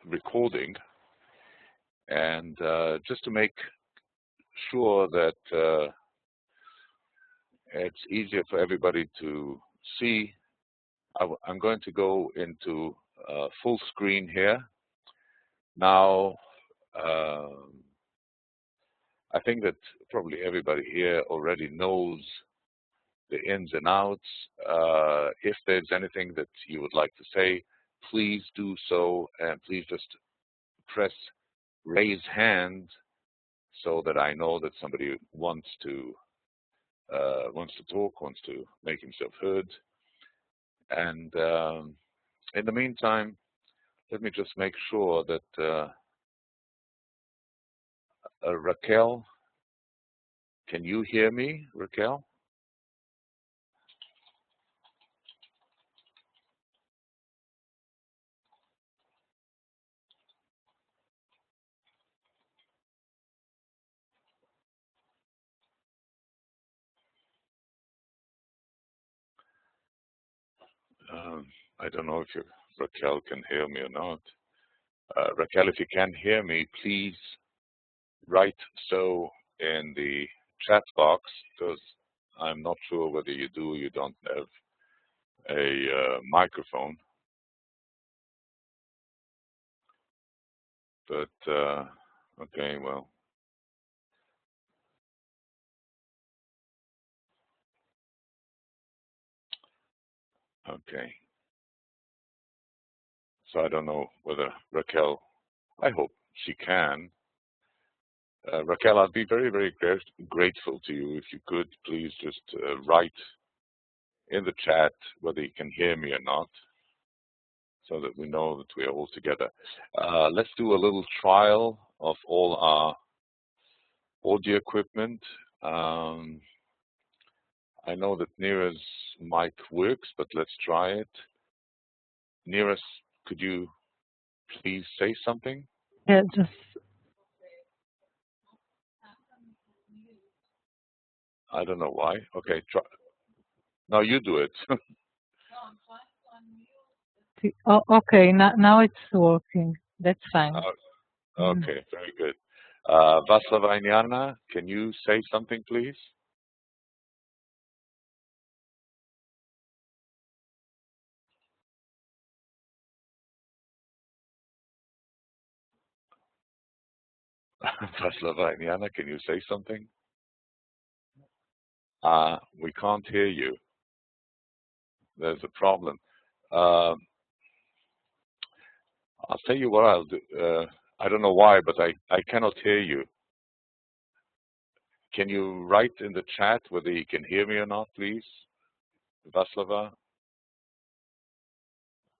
recording, and just to make sure that it's easier for everybody to see, I'm going to go into full screen here. Now, I think that probably everybody here already knows the ins and outs. If there's anything that you would like to say, please do so, and please just press raise hand so that I know that somebody wants to talk, wants to make himself heard. And in the meantime, let me just make sure that Raquel, can you hear me, Raquel? I don't know if Raquel can hear me or not. Raquel, if you can hear me, please write so in the chat box, because I'm not sure whether you do or you don't have a microphone. But, okay, well. Okay. So I don't know whether Raquel, I hope she can. Raquel, I'd be very, very grateful to you if you could please just write in the chat whether you can hear me or not, so that we know that we are all together. Let's do a little trial of all our audio equipment. I know that Nira's mic works, but let's try it. Nira, could you please say something? Yeah, just. I don't know why. Okay, try. No, you do it. Oh, okay, now it's working. That's fine. Okay, very good. Vaslava and Yana, can you say something, please? Vaslava and Yana, can you say something? We can't hear you. There's a problem. I'll tell you what I'll do. I don't know why, but I cannot hear you. Can you write in the chat whether you can hear me or not, please? Vaslava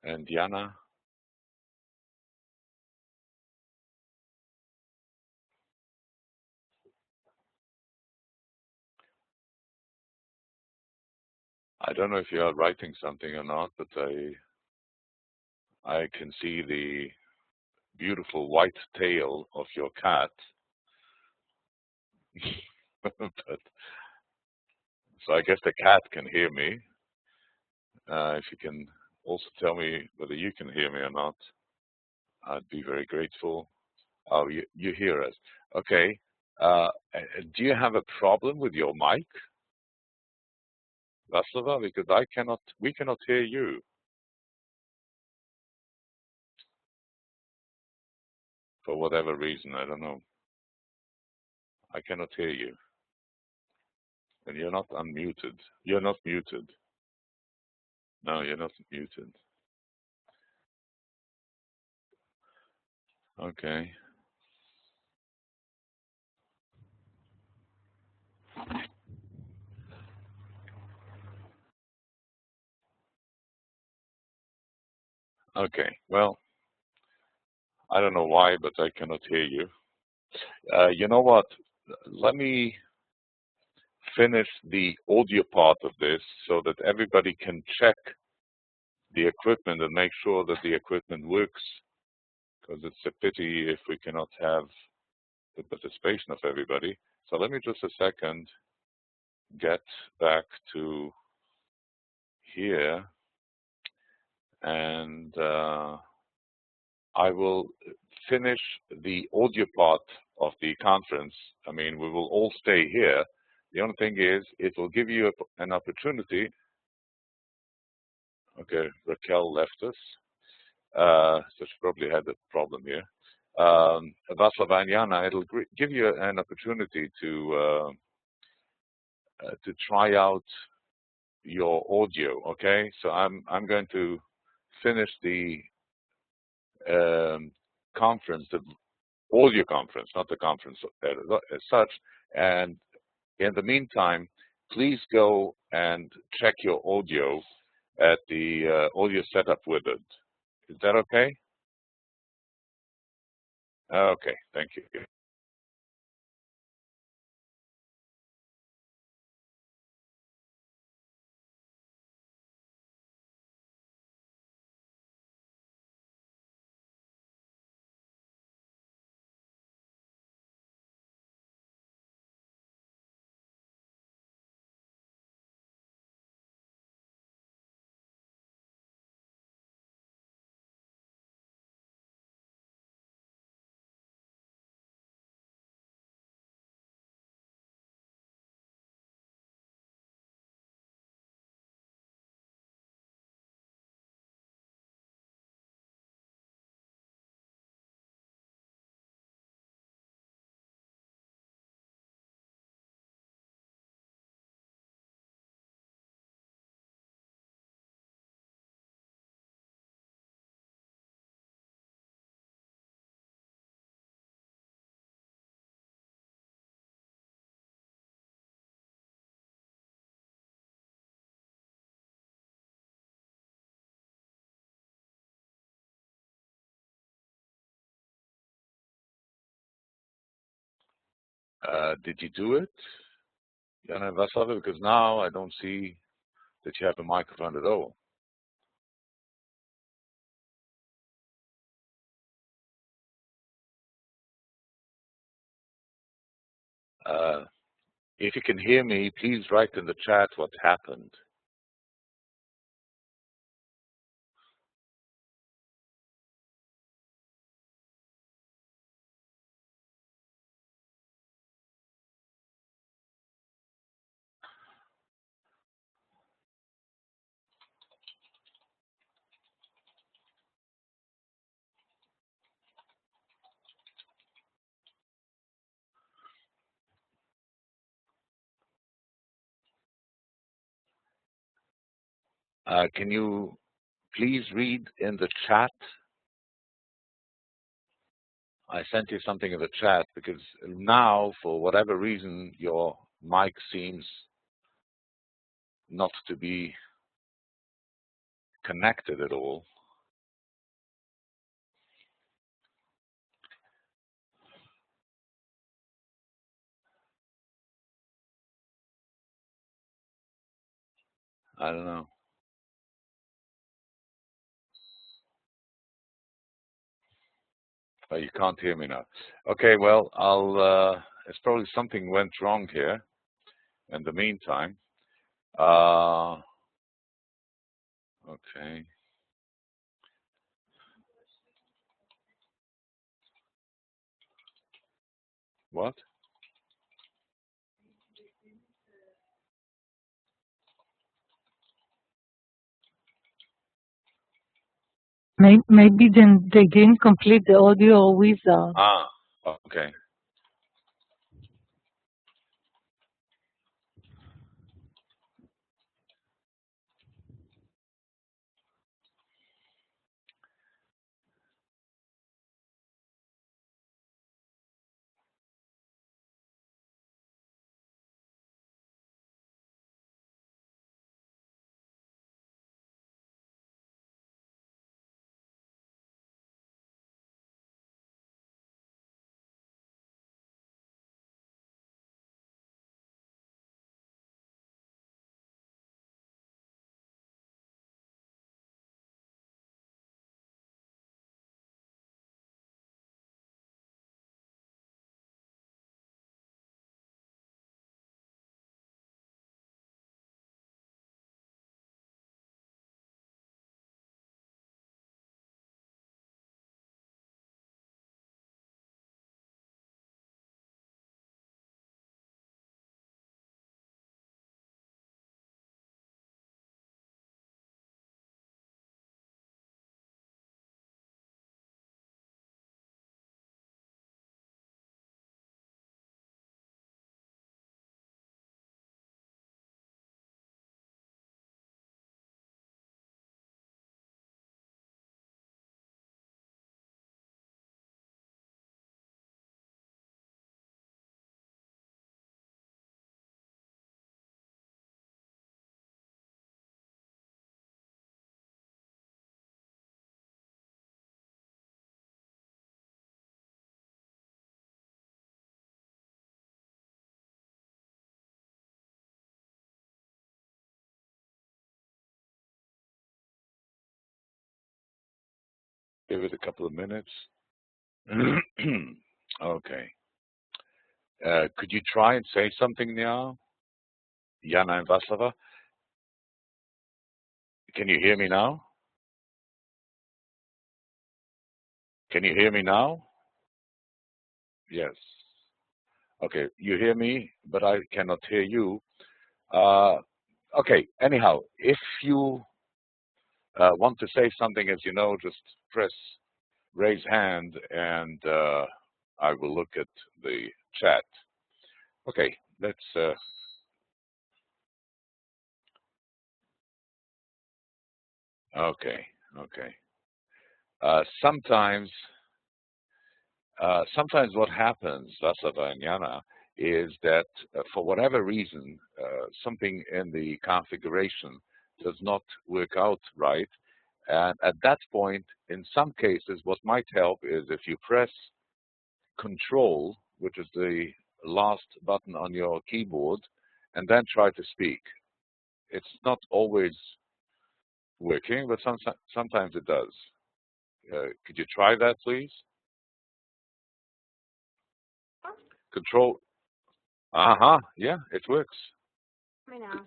and Yana. I don't know if you are writing something or not, but I can see the beautiful white tail of your cat. But, so I guess the cat can hear me. If you can also tell me whether you can hear me or not, I'd be very grateful. Oh, you hear us. Okay. Do you have a problem with your mic, Vaslava? Because we cannot hear you. For whatever reason, I don't know. I cannot hear you. And you're not unmuted. You're not muted. No, you're not muted. Okay. Okay. Well, I don't know why, but I cannot hear you. You know what? Let me finish the audio part of this so that everybody can check the equipment and make sure that the equipment works, because it's a pity if we cannot have the participation of everybody. So let me just a second get back to here, and I will finish the audio part of the conference. I mean, we will all stay here. The only thing is, it will give you an opportunity. Okay, Raquel left us, so she probably had a problem here. Václav and Jana, it'll give you an opportunity to try out your audio. Okay, so I'm going to finish the conference, the audio conference, not the conference as such. And in the meantime, please go and check your audio at the audio setup wizard. Is that okay? Okay, thank you. Did you do it, Jana and Václav? Because now I don't see that you have a microphone at all. If you can hear me, please write in the chat what happened. Can you please read in the chat? I sent you something in the chat because now, for whatever reason, your mic seems not to be connected at all. I don't know. Oh, you can't hear me now. Okay, well, it's probably something went wrong here in the meantime. Okay. What? Maybe then they didn't complete the audio wizard. Ah, okay. give it a couple of minutes. Okay. Could you try and say something now? Jana and Vaslava? Can you hear me now? Can you hear me now? Yes. Okay, you hear me, but I cannot hear you. Uh, okay, anyhow, if you want to say something, as you know, just press raise hand and I will look at the chat. Okay, let's. Okay, okay. Sometimes what happens, Vasava and Jana, is that for whatever reason, something in the configuration does not work out right. And at that point, in some cases, what might help is if you press Control, which is the last button on your keyboard, and then try to speak. It's not always working, but sometimes it does. Could you try that, please? Control. Uh-huh. Yeah, it works. Me now.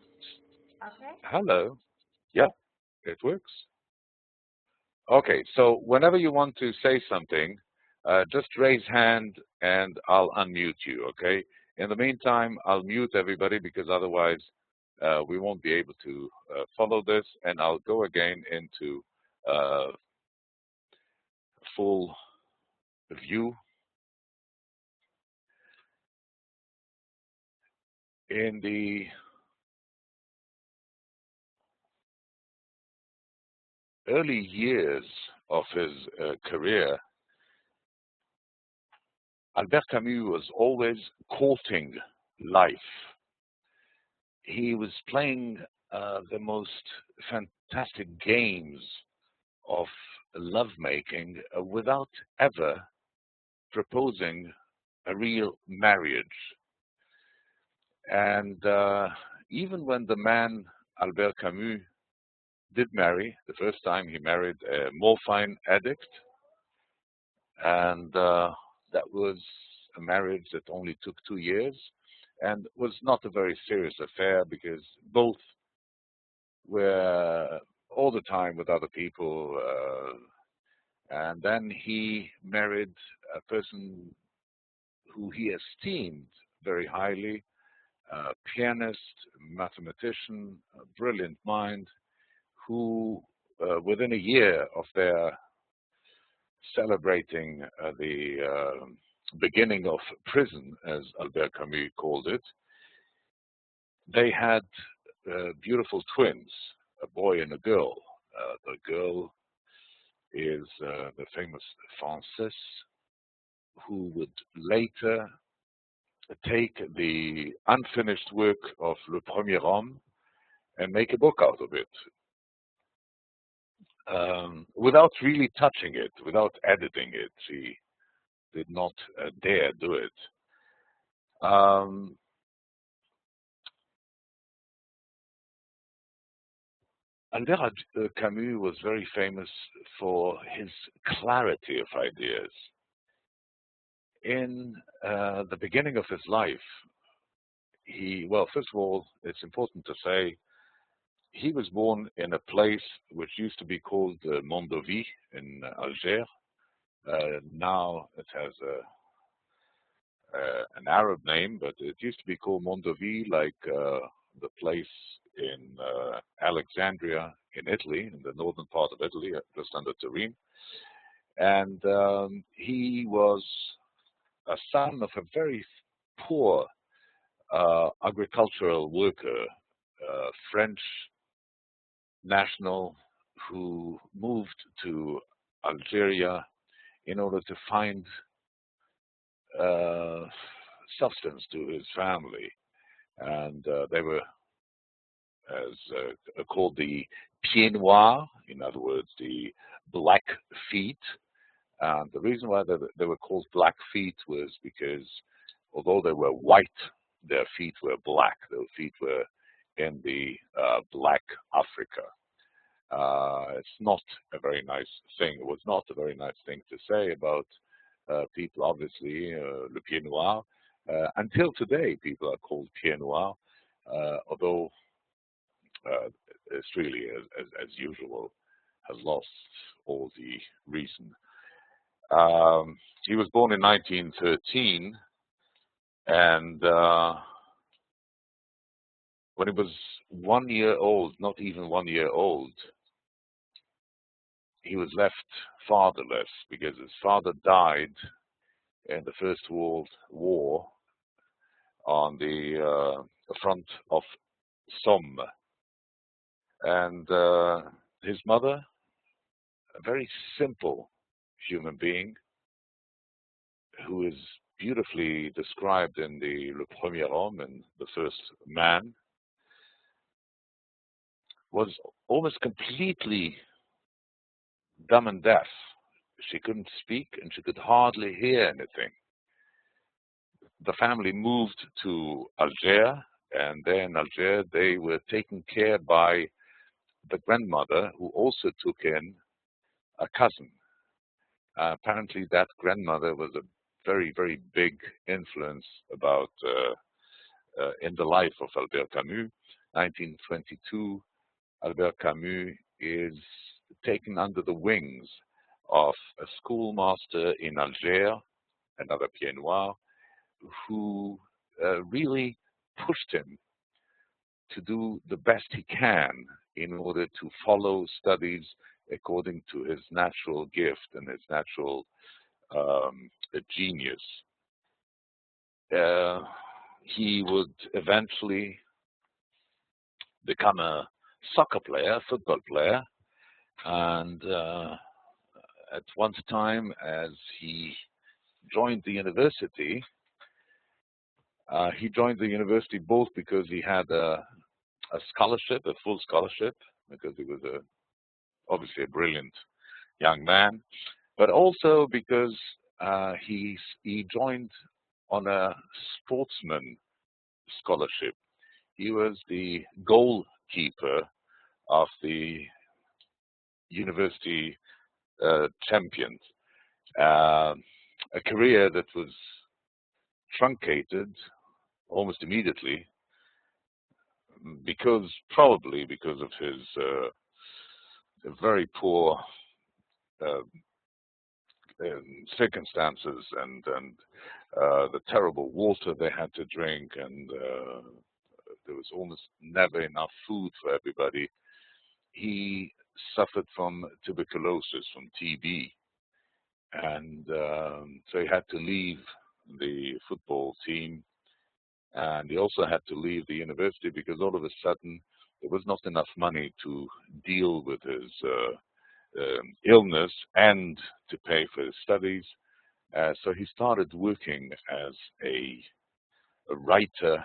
Okay. Hello. Yeah, it works. Okay, so whenever you want to say something, just raise hand and I'll unmute you, okay? In the meantime, I'll mute everybody because otherwise we won't be able to follow this, and I'll go again into full view. In the early years of his career, Albert Camus was always courting life. He was playing the most fantastic games of lovemaking without ever proposing a real marriage. And even when the man, Albert Camus, did marry, the first time he married a morphine addict, and that was a marriage that only took 2 years and was not a very serious affair because both were all the time with other people. And then he married a person who he esteemed very highly, a pianist, mathematician, a brilliant mind, who within a year of their celebrating the beginning of prison, as Albert Camus called it, they had beautiful twins, a boy and a girl. The girl is the famous Frances, who would later take the unfinished work of Le Premiere Homme and make a book out of it, without really touching it, without editing it. She did not dare do it. Albert Camus was very famous for his clarity of ideas. In the beginning of his life, well, first of all, it's important to say he was born in a place which used to be called Mondovie in Algiers. Now it has an Arab name, but it used to be called Mondovie, like the place in Alexandria in Italy, in the northern part of Italy, just under Turin. And he was a son of a very poor agricultural worker, French national, who moved to Algeria in order to find substance to his family. And they were as called the pieds noirs, in other words, the black feet. And the reason why they were called black feet was because although they were white, their feet were black. Their feet were in the black Africa. It's not a very nice thing. It was not a very nice thing to say about people, obviously, le pied noir. Until today, people are called pied noir, although really, as usual, has lost all the reason. He was born in 1913, and when he was 1 year old, not even 1 year old, he was left fatherless because his father died in the First World War on the front of Somme. And his mother, a very simple human being, who is beautifully described in the Le Premiere Homme, in The First Man, was almost completely dumb and deaf. She couldn't speak and she could hardly hear anything. The family moved to Algiers, and there in Algiers they were taken care by the grandmother, who also took in a cousin. Apparently that grandmother was a very, very big influence about in the life of Albert Camus. 1922, Albert Camus is taken under the wings of a schoolmaster in Algiers, another pied noir, who really pushed him to do the best he can in order to follow studies according to his natural gift and his natural genius. He would eventually become a soccer player, football player, and at one time, as he joined the university, both because he had a scholarship, a full scholarship, because he was obviously a brilliant young man, but also because he joined on a sportsman scholarship. He was the goalkeeper of the university champions, a career that was truncated almost immediately probably because of his very poor circumstances and the terrible water they had to drink, and there was almost never enough food for everybody. He suffered from tuberculosis, from TB, and so he had to leave the football team, and he also had to leave the university because all of a sudden there was not enough money to deal with his illness and to pay for his studies. So he started working as a writer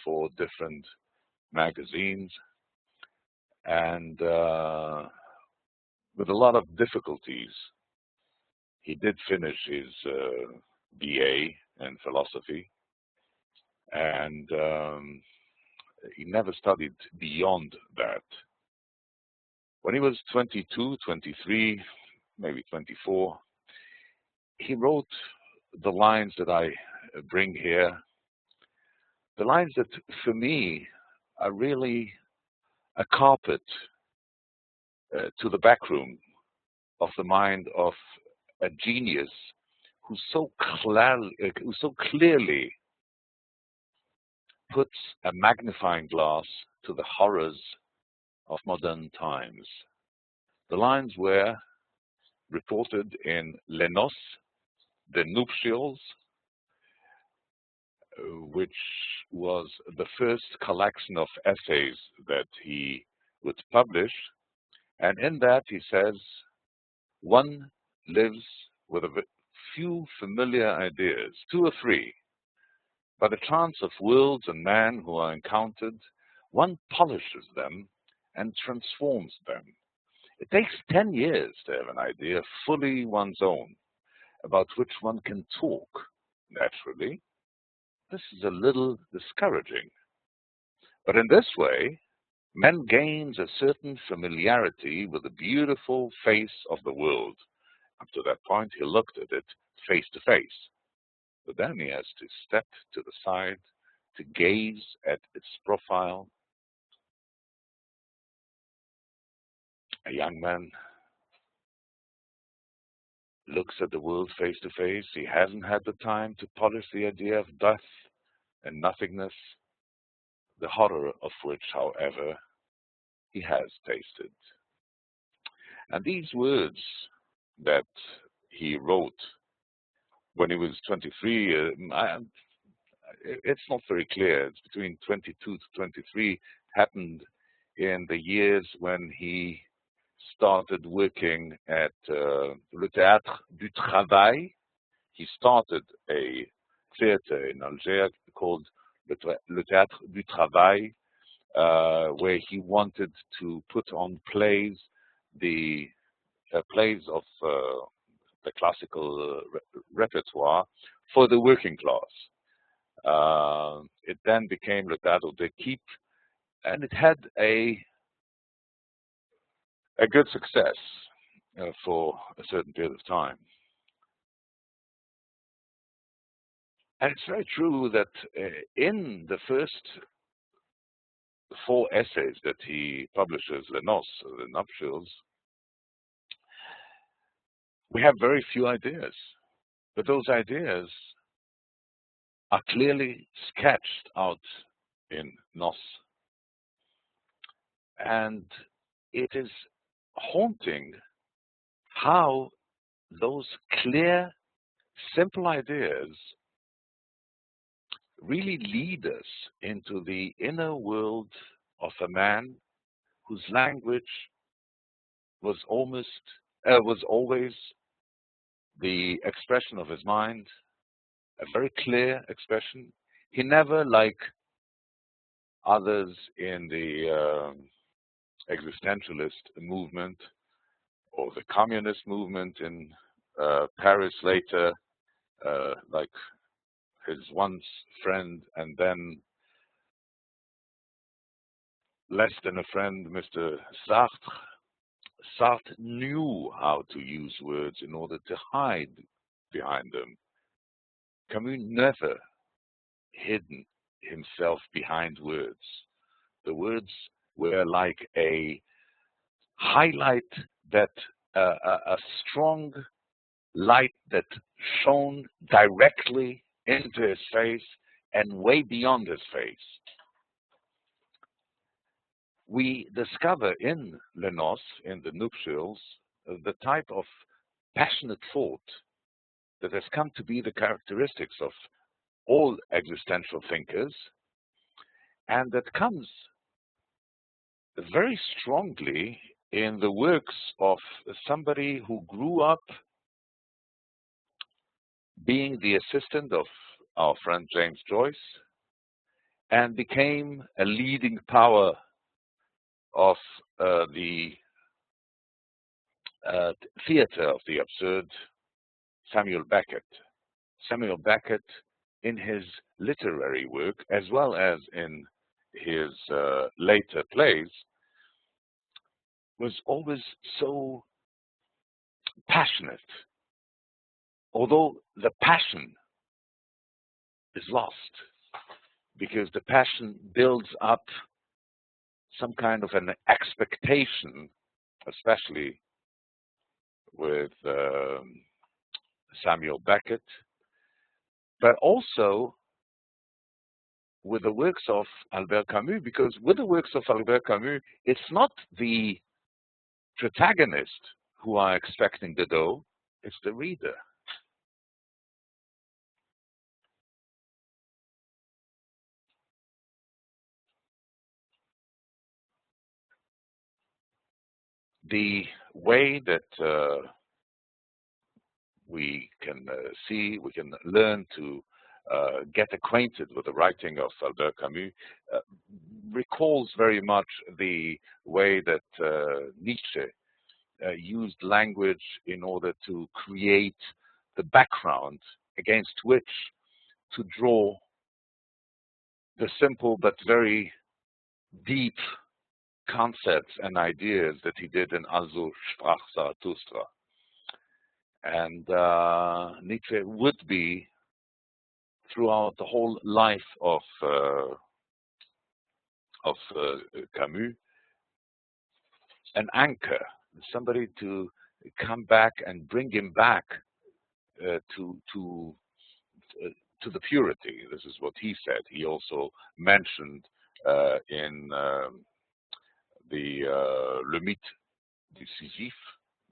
for different magazines, and with a lot of difficulties, he did finish his BA in philosophy, and he never studied beyond that. When he was 22, 23, maybe 24, he wrote the lines that I bring here, the lines that for me are really a carpet to the backroom of the mind of a genius who so clearly puts a magnifying glass to the horrors of modern times. The lines were reported in Les Noces, the nuptials, which was the first collection of essays that he would publish. And in that he says, one lives with a few familiar ideas, two or three. By the chance of worlds and man who are encountered, one polishes them and transforms them. It takes 10 years to have an idea fully one's own, about which one can talk naturally. This is a little discouraging. But in this way, man gains a certain familiarity with the beautiful face of the world. Up to that point, he looked at it face to face. But then he has to step to the side to gaze at its profile. A young man looks at the world face to face. He hasn't had the time to polish the idea of death and nothingness, the horror of which, however, he has tasted. And these words that he wrote when he was 23, it's not very clear. It's between 22 to 23, happened in the years when he started working at Le Théâtre du Travail. He started a theater in Alger called Le Théâtre du Travail, where he wanted to put on plays, the plays of the classical repertoire for the working class. It then became Le Théâtre d'Équipe, and it had a good success for a certain period of time. And it's very true that in the first 4 essays that he publishes, Les Noces, the Nuptials, we have very few ideas. But those ideas are clearly sketched out in Nos. And it is haunting how those clear, simple ideas really lead us into the inner world of a man whose language was always the expression of his mind, a very clear expression. He never, like others in the existentialist movement or the communist movement in Paris later, like his once friend and then less than a friend, Mr. Sartre. Sartre knew how to use words in order to hide behind them. Camus never hidden himself behind words. The words were like a highlight that a strong light that shone directly into his face and way beyond his face. We discover in Les Noces, in the Nuptials, the type of passionate thought that has come to be the characteristics of all existential thinkers, and that comes very strongly in the works of somebody who grew up being the assistant of our friend James Joyce and became a leading power of the theater of the absurd, Samuel Beckett. Samuel Beckett, in his literary work, as well as in his later plays, was always so passionate, although the passion is lost, because the passion builds up some kind of an expectation, especially with Samuel Beckett, but also with the works of Albert Camus, because with the works of Albert Camus, it's not the protagonist who are expecting the dough, it's the reader. The way that we can learn to get acquainted with the writing of Albert Camus recalls very much the way that Nietzsche used language in order to create the background against which to draw the simple but very deep concepts and ideas that he did in Also sprach Zarathustra. And Nietzsche would be, throughout the whole life of Camus, an anchor, somebody to come back and bring him back to the purity. This is what he said. He also mentioned in the Le Mythe du Sisyphe,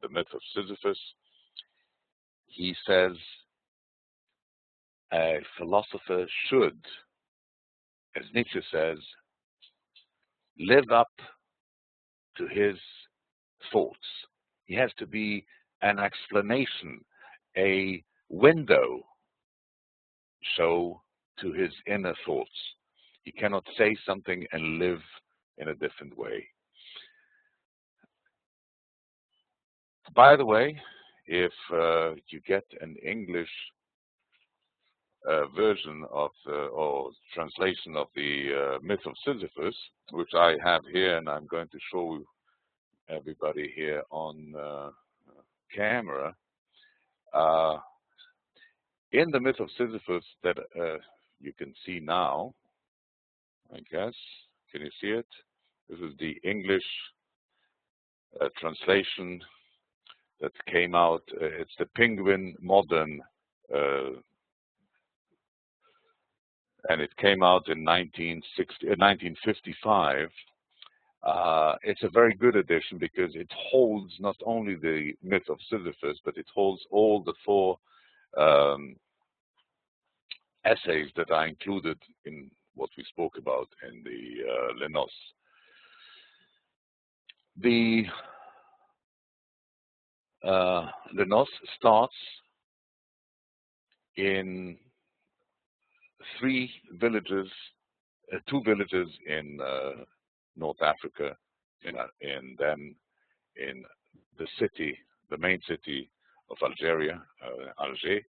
the myth of Sisyphus. He says a philosopher should, as Nietzsche says, live up to his thoughts. He has to be an explanation, a window show to his inner thoughts. He cannot say something and live in a different way. By the way, if you get an English version of or translation of the myth of Sisyphus, which I have here, and I'm going to show everybody here on camera. In the myth of Sisyphus that you can see now, I guess, can you see it? This is the English translation that came out. It's the Penguin Modern, and it came out in 1955. It's a very good edition because it holds not only the myth of Sisyphus, but it holds all the four essays that are included in what we spoke about in the Le Noce. The Le Noce starts in two villages in North Africa, and then in the city, the main city of Algeria, Alger,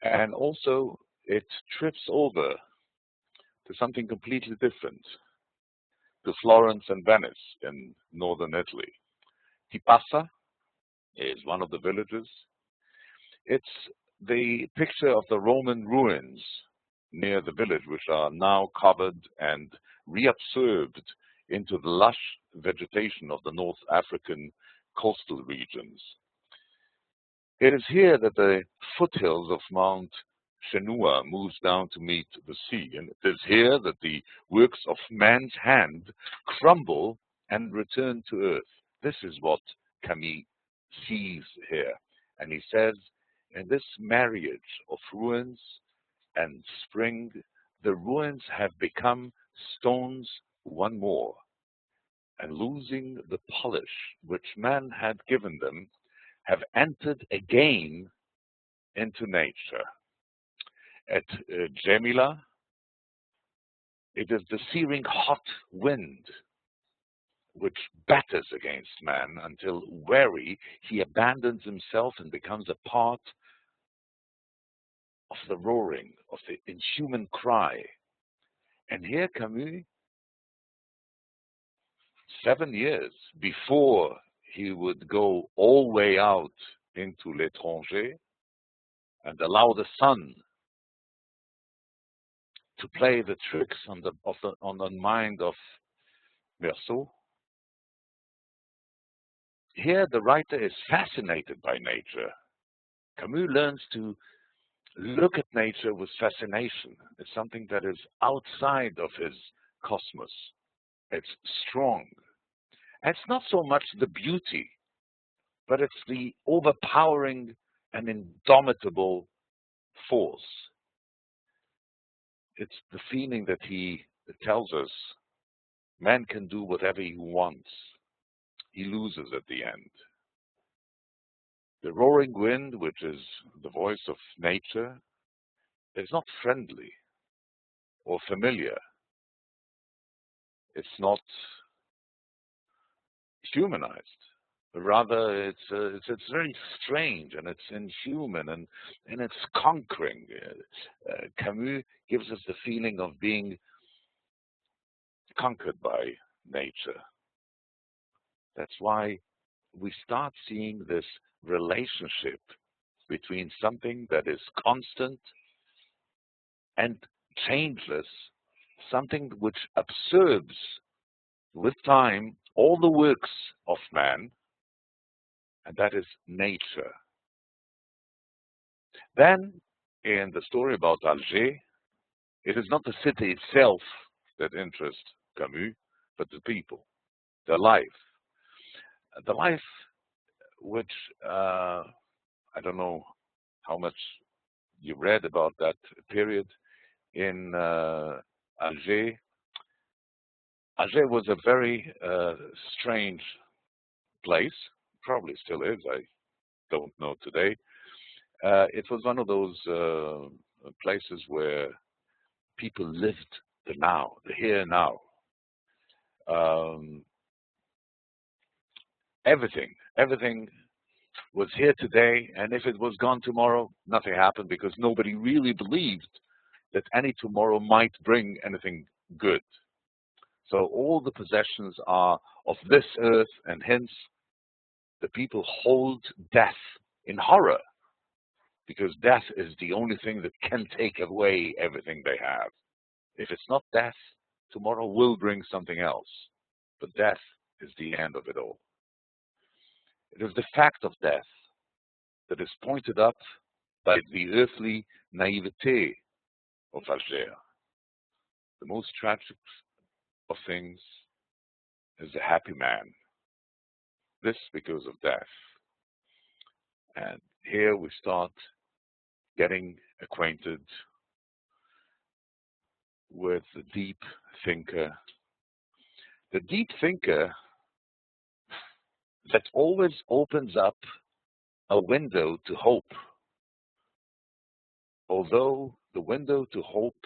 and also it trips over to something completely different, to Florence and Venice in northern Italy. Tipasa is one of the villages. It's the picture of the Roman ruins near the village, which are now covered and reabsorbed into the lush vegetation of the North African coastal regions. It is here that the foothills of Mount Chenua moves down to meet the sea, and it is here that the works of man's hand crumble and return to earth. This is what Camus sees here, and he says, in this marriage of ruins and spring, the ruins have become stones one more, and losing the polish which man had given them, have entered again into nature. At Gemila, it is the searing hot wind which batters against man until, weary, he abandons himself and becomes a part of the roaring, of the inhuman cry. And here Camus, 7 years before he would go all the way out into l'étranger and allow the sun to play the tricks on the mind of Meursault. Here the writer is fascinated by nature. Camus learns to look at nature with fascination. It's something that is outside of his cosmos. It's strong. And it's not so much the beauty, but it's the overpowering and indomitable force. It's the feeling that he tells us man can do whatever he wants. He loses at the end. The roaring wind, which is the voice of nature, is not friendly or familiar. It's not humanized. Rather, it's very strange, and it's inhuman, and it's conquering. Camus gives us the feeling of being conquered by nature. That's why we start seeing this relationship between something that is constant and changeless, something which absorbs with time all the works of man, and that is nature. Then, in the story about Alger, it is not the city itself that interests Camus, but the people, the life. The life which, I don't know how much you read about that period in Alger. Alger was a very strange place, probably still is, I don't know today. It was one of those places where people lived the now, the here and now. Um, everything was here today, and if it was gone tomorrow, nothing happened because nobody really believed that any tomorrow might bring anything good. So all the possessions are of this earth, and hence the people hold death in horror, because death is the only thing that can take away everything they have. If it's not death, tomorrow will bring something else, but death is the end of it all. It is the fact of death that is pointed up by the earthly naivete of Alger. The most tragic of things is a happy man. This because of death. And here we start getting acquainted with the deep thinker. The deep thinker that always opens up a window to hope. Although the window to hope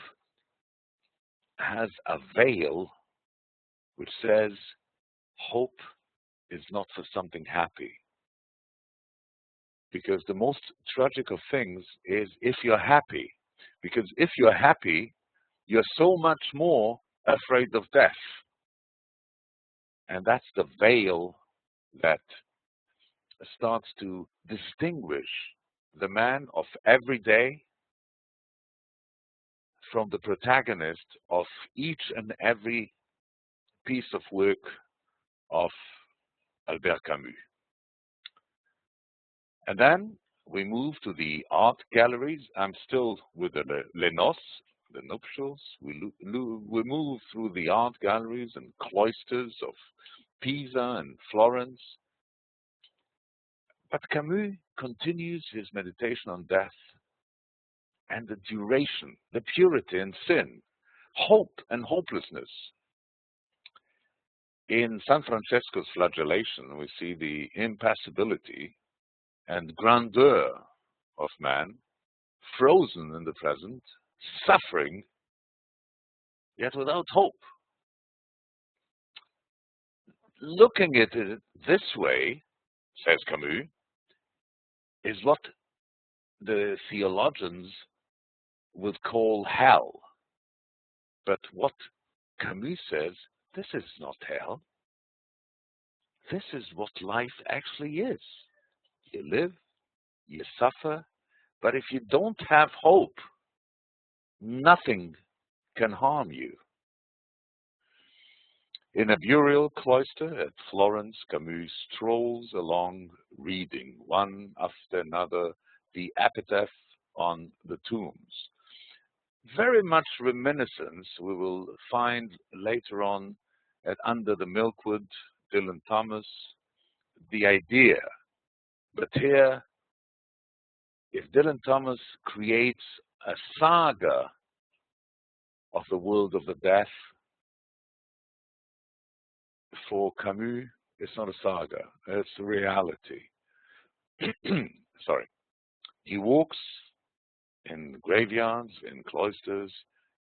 has a veil which says hope is not for something happy. Because the most tragic of things is if you're happy. Because if you're happy, you're so much more afraid of death. And that's the veil that starts to distinguish the man of every day from the protagonist of each and every piece of work of Albert Camus. And then we move to the art galleries. I'm still with the Les Noces, the nuptials. We move through the art galleries and cloisters of Pisa and Florence. But Camus continues his meditation on death and the duration, the purity and sin, hope and hopelessness. In San Francesco's flagellation, we see the impassibility and grandeur of man, frozen in the present, suffering, yet without hope. Looking at it this way, says Camus, is what the theologians would call hell. But what Camus says, this is not hell. This is what life actually is. You live, you suffer, but if you don't have hope, nothing can harm you. In a burial cloister at Florence, Camus strolls along reading, one after another, the epitaph on the tombs. Very much reminiscence we will find later on at Under the Milkwood, Dylan Thomas, the idea. But here, if Dylan Thomas creates a saga of the world of the death, for Camus, it's not a saga, it's a reality. Sorry. He walks in graveyards, in cloisters,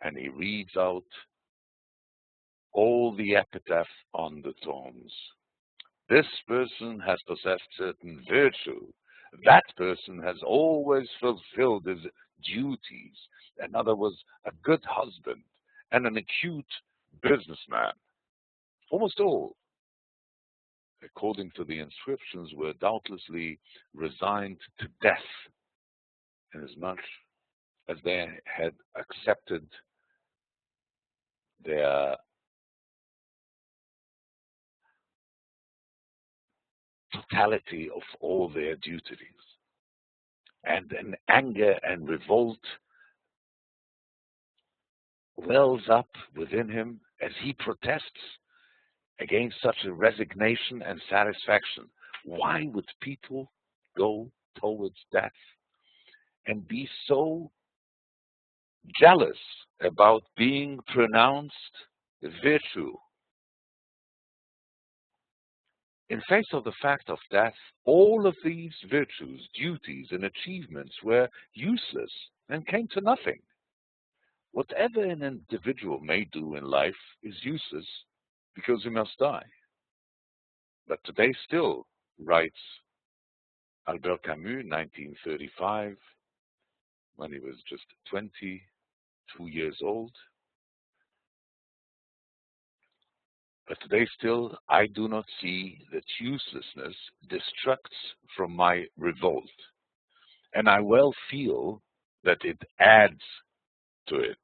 and he reads out all the epitaph on the tombs. This person has possessed certain virtue. That person has always fulfilled his duties. Another was a good husband and an acute businessman. Almost all. according to the inscriptions, were doubtlessly resigned to death, inasmuch as they had accepted their totality of all their duties. And an anger and revolt wells up within him as he protests against such a resignation and satisfaction. Why would people go towards death and be so jealous about being pronounced virtue? In face of the fact of death, all of these virtues, duties, and achievements were useless and came to nothing. Whatever an individual may do in life is useless because he must die. But today still, writes Albert Camus, 1935, when he was just 22 years old, but today still, I do not see that uselessness distracts from my revolt, and I well feel that it adds to it.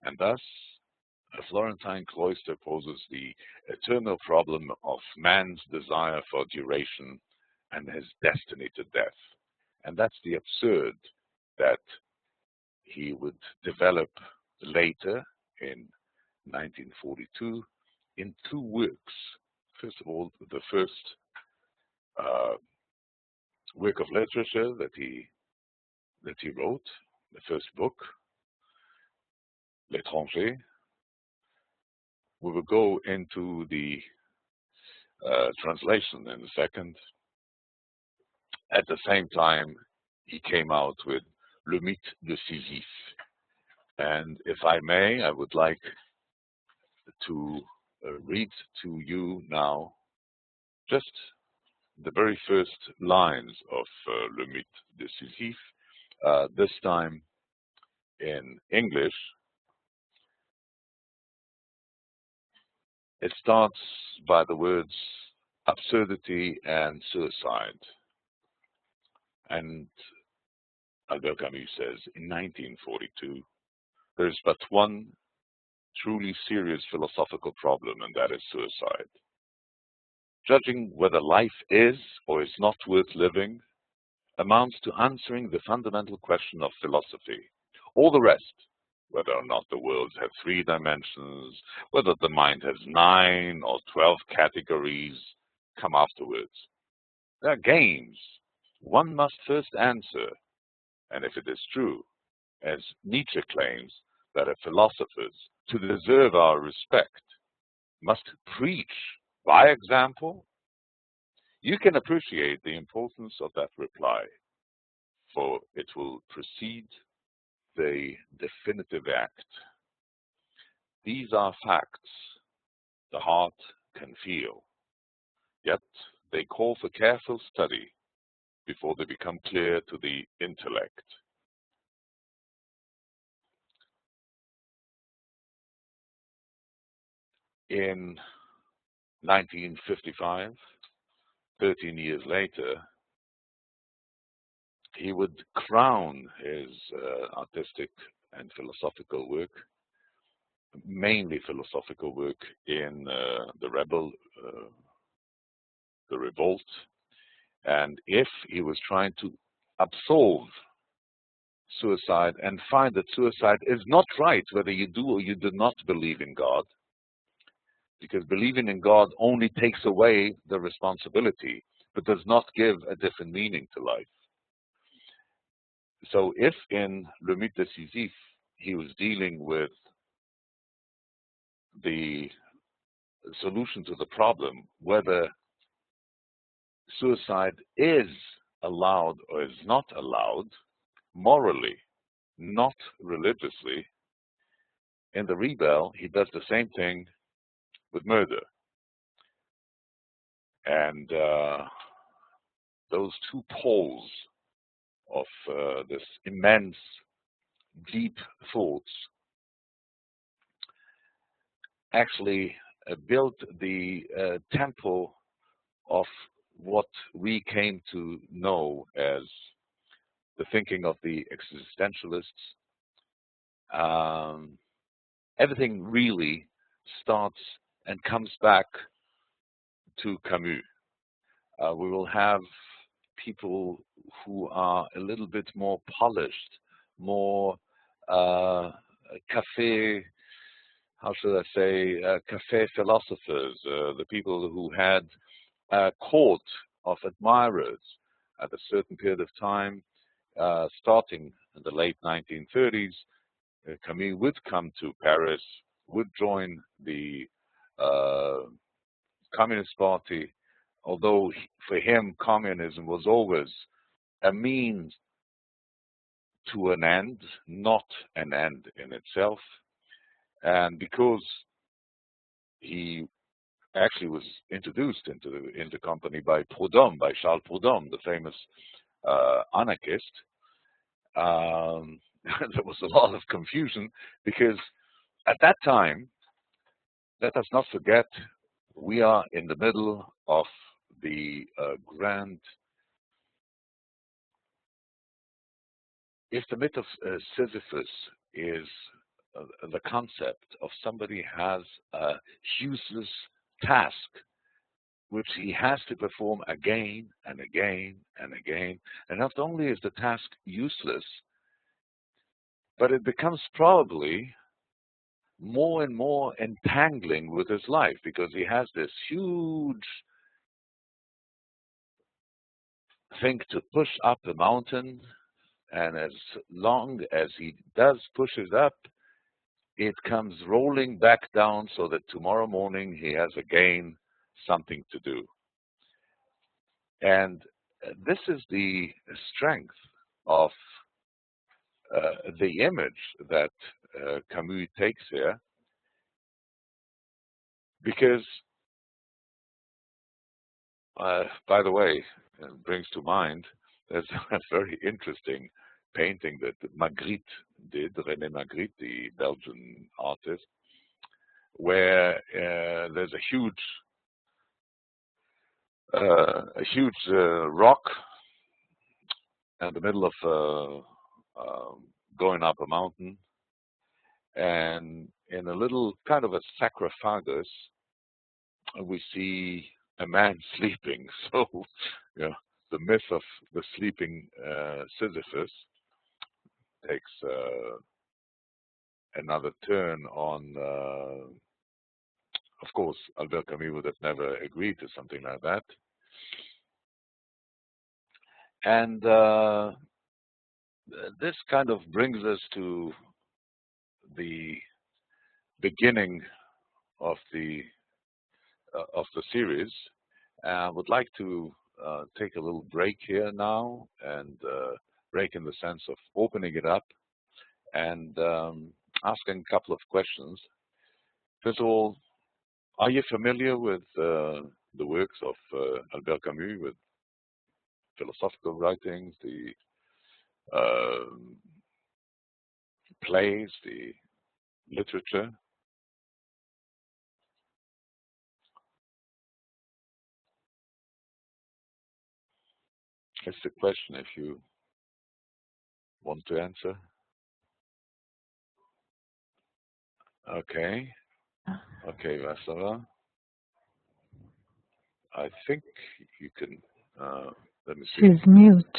And thus, a Florentine cloister poses the eternal problem of man's desire for duration and his destiny to death. And that's the absurd that he would develop later in 1942 in two works. First of all, the first work of literature that he wrote, the first book, L'étranger. We will go into the translation in a second. At the same time, he came out with Le Mythe de Sisyphe. And if I may, I would like to read to you now just the very first lines of Le Mythe de Sisyphe, this time in English. It starts by the words absurdity and suicide. And Albert Camus says, in 1942, there is but one truly serious philosophical problem, and that is suicide. Judging whether life is or is not worth living amounts to answering the fundamental question of philosophy. All the rest, whether or not the worlds have 3 dimensions, whether the mind has 9 or 12 categories, come afterwards. They are games. One must first answer, and if it is true, as Nietzsche claims, that a philosophers, to deserve our respect, must preach by example, you can appreciate the importance of that reply, for it will precede the definitive act. These are facts the heart can feel, yet they call for careful study before they become clear to the intellect. In 1955, 13 years later, he would crown his artistic and philosophical work, mainly philosophical work, in The Rebel, The Revolt. And if he was trying to absolve suicide and find that suicide is not right, whether you do or you do not believe in God, because believing in God only takes away the responsibility, but does not give a different meaning to life. So if in Le Mythe de Sisyphe he was dealing with the solution to the problem, whether suicide is allowed or is not allowed, morally, not religiously, in The Rebel, he does the same thing with murder. And those two poles of this immense, deep thoughts actually built the temple of what we came to know as the thinking of the existentialists. Everything really starts and comes back to Camus. We will have people who are a little bit more polished, more cafe, how should I say, cafe philosophers, the people who had a court of admirers at a certain period of time, starting in the late 1930s. Camus would come to Paris, would join the Communist Party, although for him communism was always a means to an end, not an end in itself. And because he actually was introduced into the company by Proudhon, by Charles Proudhon, the famous anarchist, there was a lot of confusion because at that time, let us not forget, we are in the middle of the grand. If the myth of Sisyphus is the concept of somebody has a useless task which he has to perform again and again and again, and not only is the task useless, but it becomes probably more and more entangling with his life because he has this huge thing to push up the mountain, and as long as he does push it up, it comes rolling back down so that tomorrow morning he has again something to do. And this is the strength of the image that Camus takes here, because, by the way, it brings to mind, there's a very interesting painting that Magritte did, René Magritte, the Belgian artist, where there's a huge rock in the middle of going up a mountain, and in a little kind of a sarcophagus, we see a man sleeping. So, you know, the myth of the sleeping Sisyphus takes another turn on. Of course, Albert Camus would have never agreed to something like that. And this kind of brings us to the beginning of the series. I would like to take a little break here now, and break in the sense of opening it up and asking a couple of questions. First of all, are you familiar with the works of Albert Camus, with philosophical writings, the plays, the literature? It's the question if you want to answer. Okay. Okay, Vasara. I think you can, let me see. She's mute.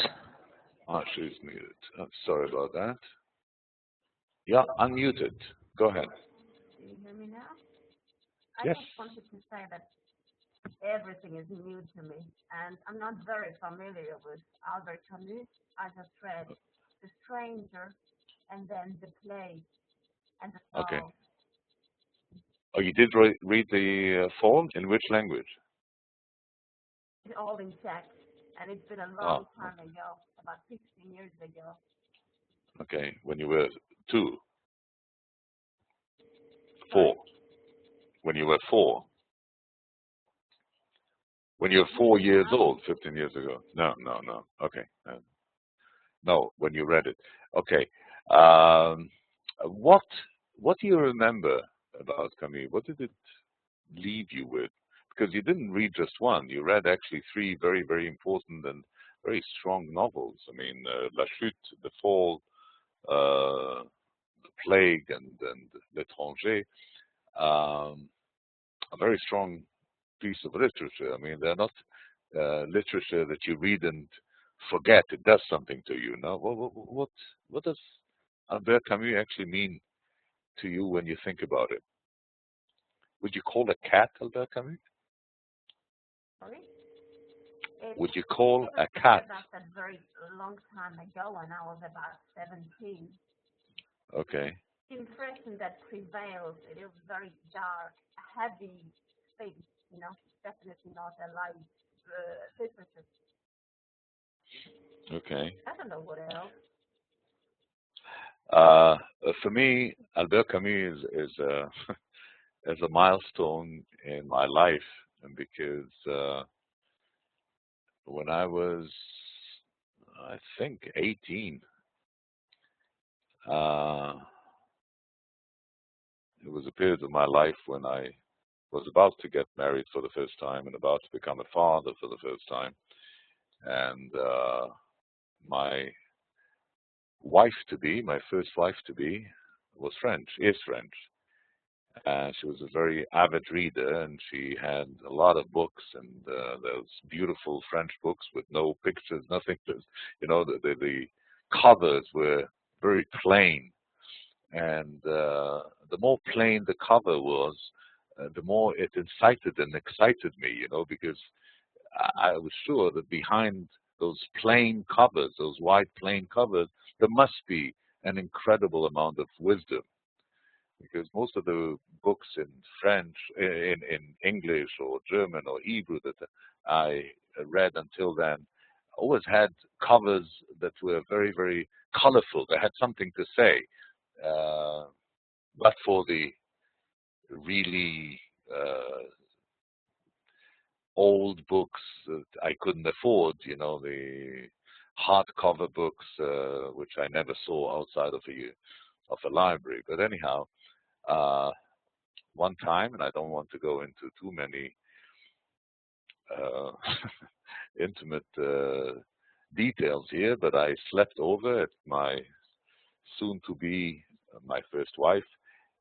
Ah, she's muted. Sorry about that. Yeah, unmuted. Go ahead. Can you hear me now? Yes. I just wanted to say that everything is new to me, and I'm not very familiar with Albert Camus. I just read The Stranger, and then The Play, and The Fall. Okay. Oh, you did read the Fall? In which language? It's all in text, and it's been a long time ago, about 16 years ago. Okay, when you were 2? 4? Sorry? When you were 4? When you were 4 years old, 15 years ago? No. Okay. No, when you read it. Okay. What do you remember about Camus? What did it leave you with? because you didn't read just one. You read actually three very, very important and very strong novels. I mean, La Chute, The Fall, The Plague, and L'Étranger. A very strong piece of literature. I mean, they're not literature that you read and forget. It does something to you. No, what does Albert Camus actually mean to you when you think about it? Would you call a cat Albert Camus? Sorry? Would you call It was a cat? about that very long time ago when I was about 17. Okay. The impression that prevails, it is very dark, heavy thing, you know, definitely not a light literature. Okay. I don't know what else. For me, Albert Camus is is a milestone in my life, and because when I was, I think, 18, uh, it was a period of my life when I was about to get married for the first time and about to become a father for the first time, and my wife-to-be, my first wife-to-be, was French, is French. She was a very avid reader, and she had a lot of books, and those beautiful French books with no pictures, nothing. Just, you know, the covers were very plain, and the more plain the cover was, the more it incited and excited me. You know, because I was sure that behind those plain covers, those white plain covers, there must be an incredible amount of wisdom. Because most of the books in French, in English or German or Hebrew that I read until then, always had covers that were very, very colorful. They had something to say. Uh, but for the really old books that I couldn't afford, you know, the hardcover books, which I never saw outside of a library. But anyhow, uh, one time, and I don't want to go into too many uh, intimate details here, but I slept over at my soon-to-be, my first wife,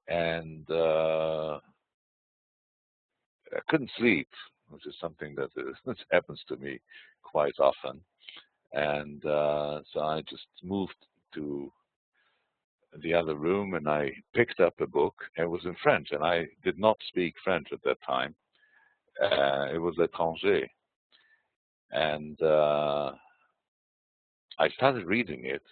and I couldn't sleep, which is something that happens to me quite often. And so I just moved to the other room and I picked up a book. It was in French, and I did not speak French at that time. It was L'Étranger. And I started reading it.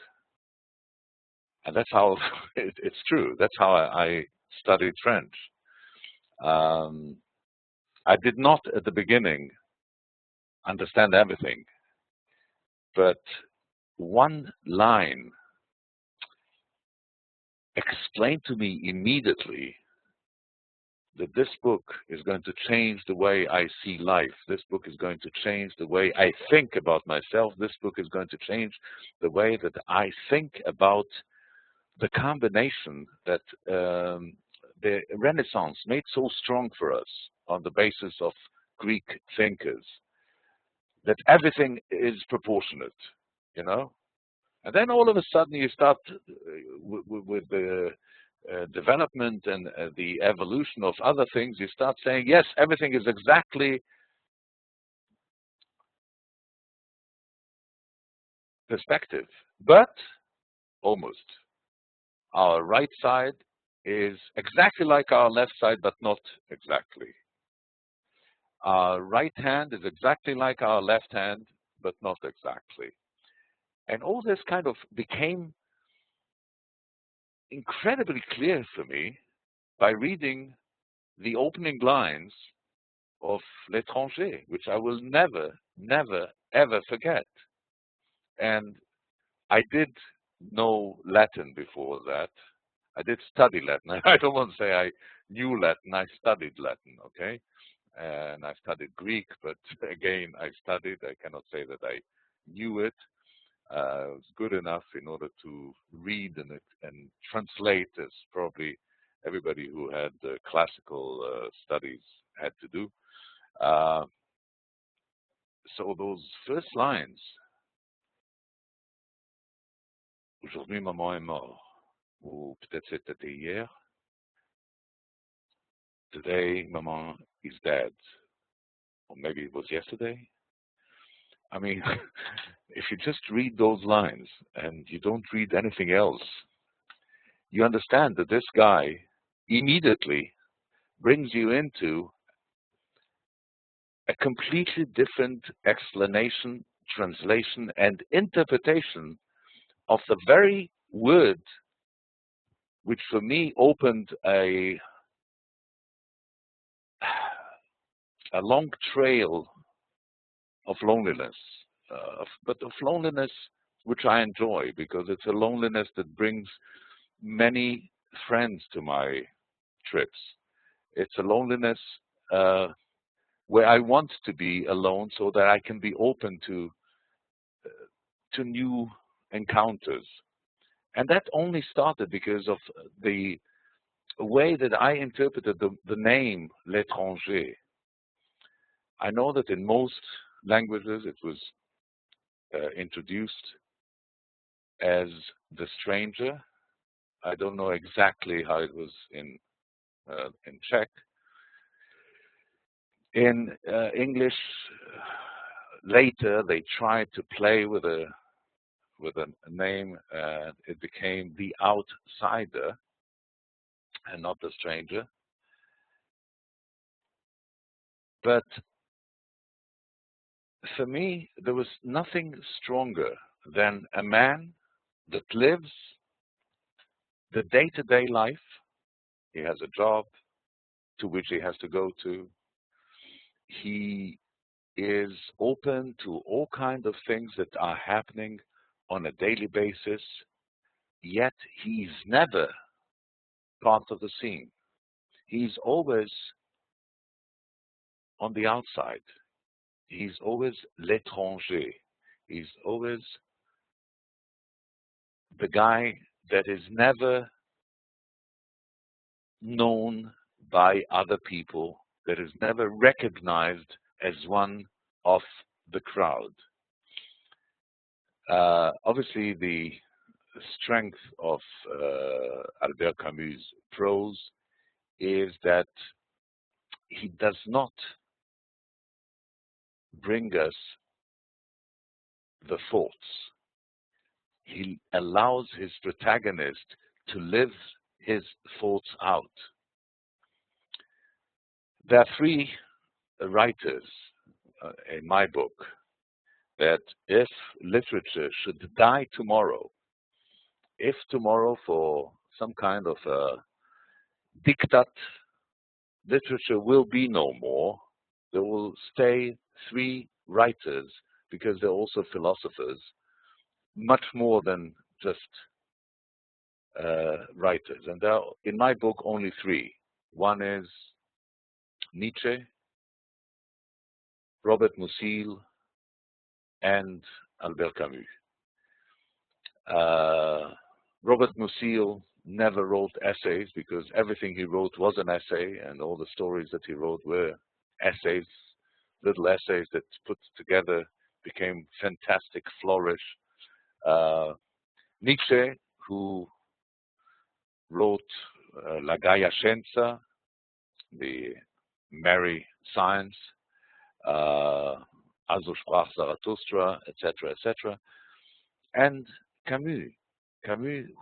And that's how, it's true, that's how I studied French. I did not at the beginning understand everything, but one line explained to me immediately that this book is going to change the way I see life. This book is going to change the way I think about myself. This book is going to change the way that I think about the combination that the Renaissance made so strong for us on the basis of Greek thinkers, that everything is proportionate, you know? And then all of a sudden you start with the development and the evolution of other things, you start saying, yes, everything is exactly perspective, but almost. Our right side is exactly like our left side, but not exactly. Our right hand is exactly like our left hand, but not exactly. And all this kind of became incredibly clear for me by reading the opening lines of L'Étranger, which I will never, never, ever forget. And I did know Latin before that. I did study Latin. I don't want to say I knew Latin. I studied Latin, okay? And I studied Greek, but again, I studied. I cannot say that I knew it. It was good enough in order to read and translate, as probably everybody who had classical studies had to do. Uh, so those first lines, aujourd'hui maman est mort, ou peut-être c'était hier, today maman is dead, or maybe it was yesterday. I mean, if you just read those lines and you don't read anything else, you understand that this guy immediately brings you into a completely different explanation, translation, and interpretation of the very word which for me opened a long trail of loneliness, but of loneliness which I enjoy, because it's a loneliness that brings many friends to my trips. It's a loneliness where I want to be alone so that I can be open to new encounters. And that only started because of the way that I interpreted the name l'étranger. I know that in most languages it was introduced as the stranger. I don't know exactly how it was in Czech. In English, later they tried to play with a name. It became the outsider and not the stranger. But for me, there was nothing stronger than a man that lives the day-to-day life. He has a job to which he has to go to. He is open to all kinds of things that are happening on a daily basis, yet he's never part of the scene. He's always on the outside. He's always l'étranger. He's always the guy that is never known by other people, that is never recognized as one of the crowd. Obviously, the strength of Albert Camus' prose is that he does not bring us the thoughts. He allows his protagonist to live his thoughts out. There are three writers in my book that if literature should die tomorrow, if tomorrow for some kind of diktat, literature will be no more, there will stay three writers, because they're also philosophers, much more than just writers. And there are, in my book, only three. One is Nietzsche, Robert Musil, and Albert Camus. Robert Musil never wrote essays, because everything he wrote was an essay, and all the stories that he wrote were essays, little essays that put together became fantastic flourish. Nietzsche, who wrote La Gaia Scienza, the merry science, Also sprach Zarathustra, etc., etc. And Camus,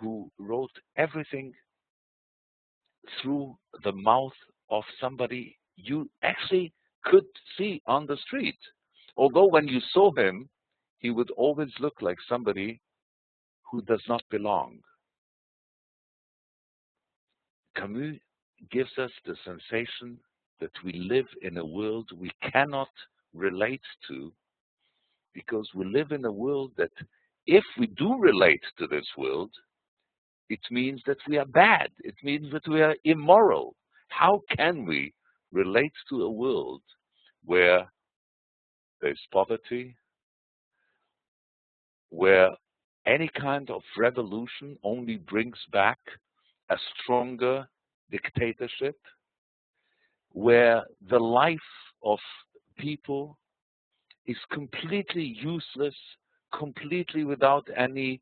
who wrote everything through the mouth of somebody you actually could see on the street. Although when you saw him, he would always look like somebody who does not belong. Camus gives us the sensation that we live in a world we cannot relate to, because we live in a world that, if we do relate to this world, it means that we are bad. It means that we are immoral. How can we relate to a world where there's poverty, where any kind of revolution only brings back a stronger dictatorship, where the life of people is completely useless, completely without any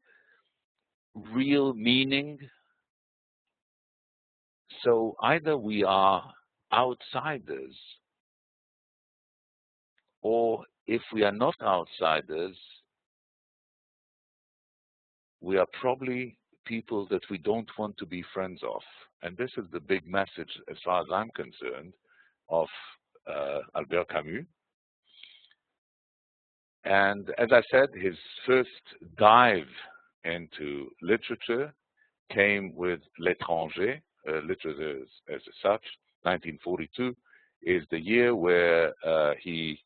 real meaning. So either we are outsiders, or if we are not outsiders, we are probably people that we don't want to be friends of. And this is the big message, as far as I'm concerned, of Albert Camus. And as I said, his first dive into literature came with L'étranger, literature as such. 1942 is the year where he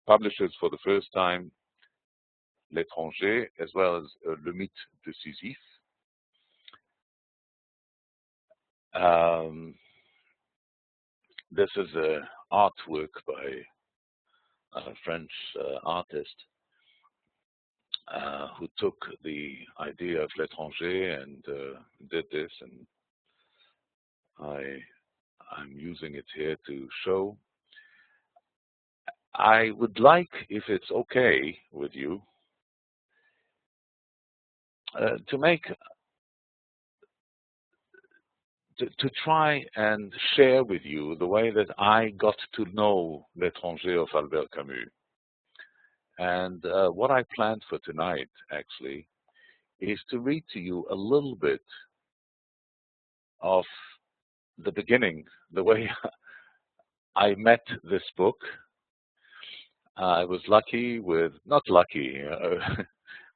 publishes for the first time L'étranger, as well as Le Mythe de Sisyphe. This is an artwork by a French artist who took the idea of L'étranger and did this, and I'm using it here to show. I would like, if it's okay with you, to try and share with you the way that I got to know L'étranger of Albert Camus. And what I planned for tonight, actually, is to read to you a little bit of the beginning, the way I met this book. I was lucky with, not lucky,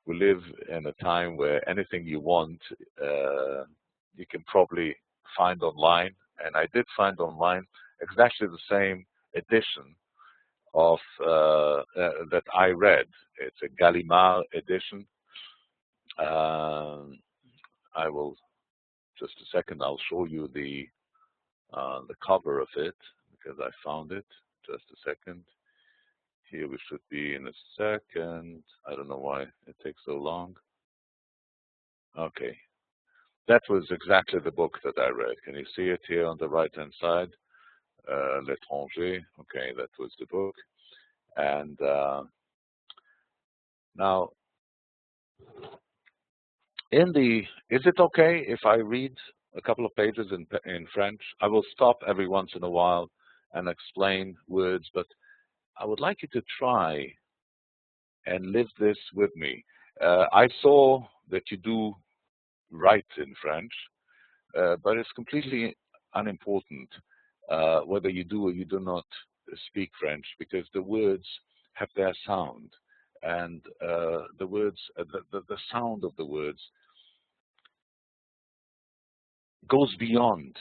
we live in a time where anything you want, you can probably find online. And I did find online exactly the same edition of that I read. It's a Gallimard edition. I will, just a second, I'll show you the cover of it, because I found it. Just a second. Here we should be in a second. I don't know why it takes so long. Okay. That was exactly the book that I read. Can you see it here on the right-hand side? L'étranger. Okay, that was the book. And now, is it okay if I read a couple of pages in French? I will stop every once in a while and explain words, but I would like you to try and live this with me. I saw that you do write in French, but it's completely unimportant whether you do or you do not speak French, because the words have their sound, and the words, the sound of the words goes beyond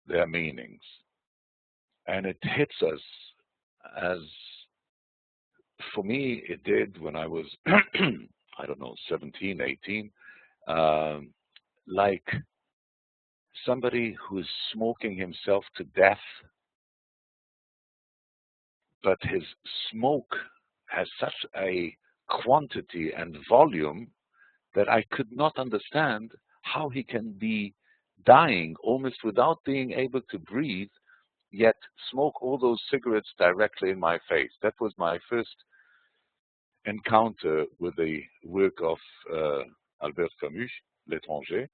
their meanings, and it hits us, as for me it did when I was I don't know, 17, 18, like somebody who's smoking himself to death, but his smoke has such a quantity and volume that I could not understand how he can be dying almost without being able to breathe, yet smoke all those cigarettes directly in my face. That was my first encounter with the work of Albert Camus, L'étranger.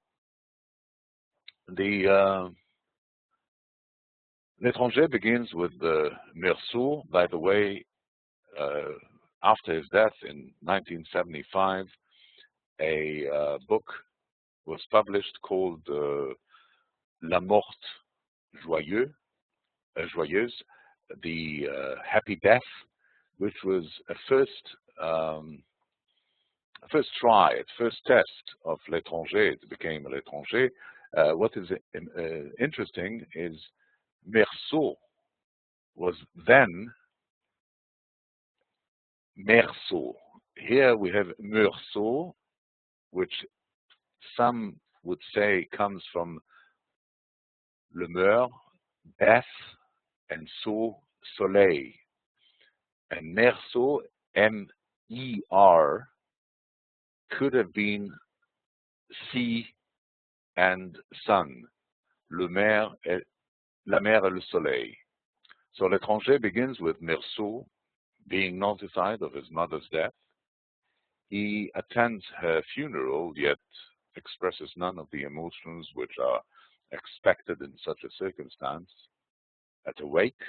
L'étranger begins with the Meursault. By the way, after his death in 1975, a book was published called La Mort Joyeuse, the Happy Death, which was a first try, a first test of L'étranger. It became L'étranger. What is interesting is Meursault was then Meursault. Here we have Meursault, which some would say comes from le meur, death, and saut, soleil. And Meursault, M-E-R, could have been sea and sun. La mer et le soleil. So L'étranger begins with Meursault being notified of his mother's death. He attends her funeral, yet expresses none of the emotions which are expected in such a circumstance. At a wake,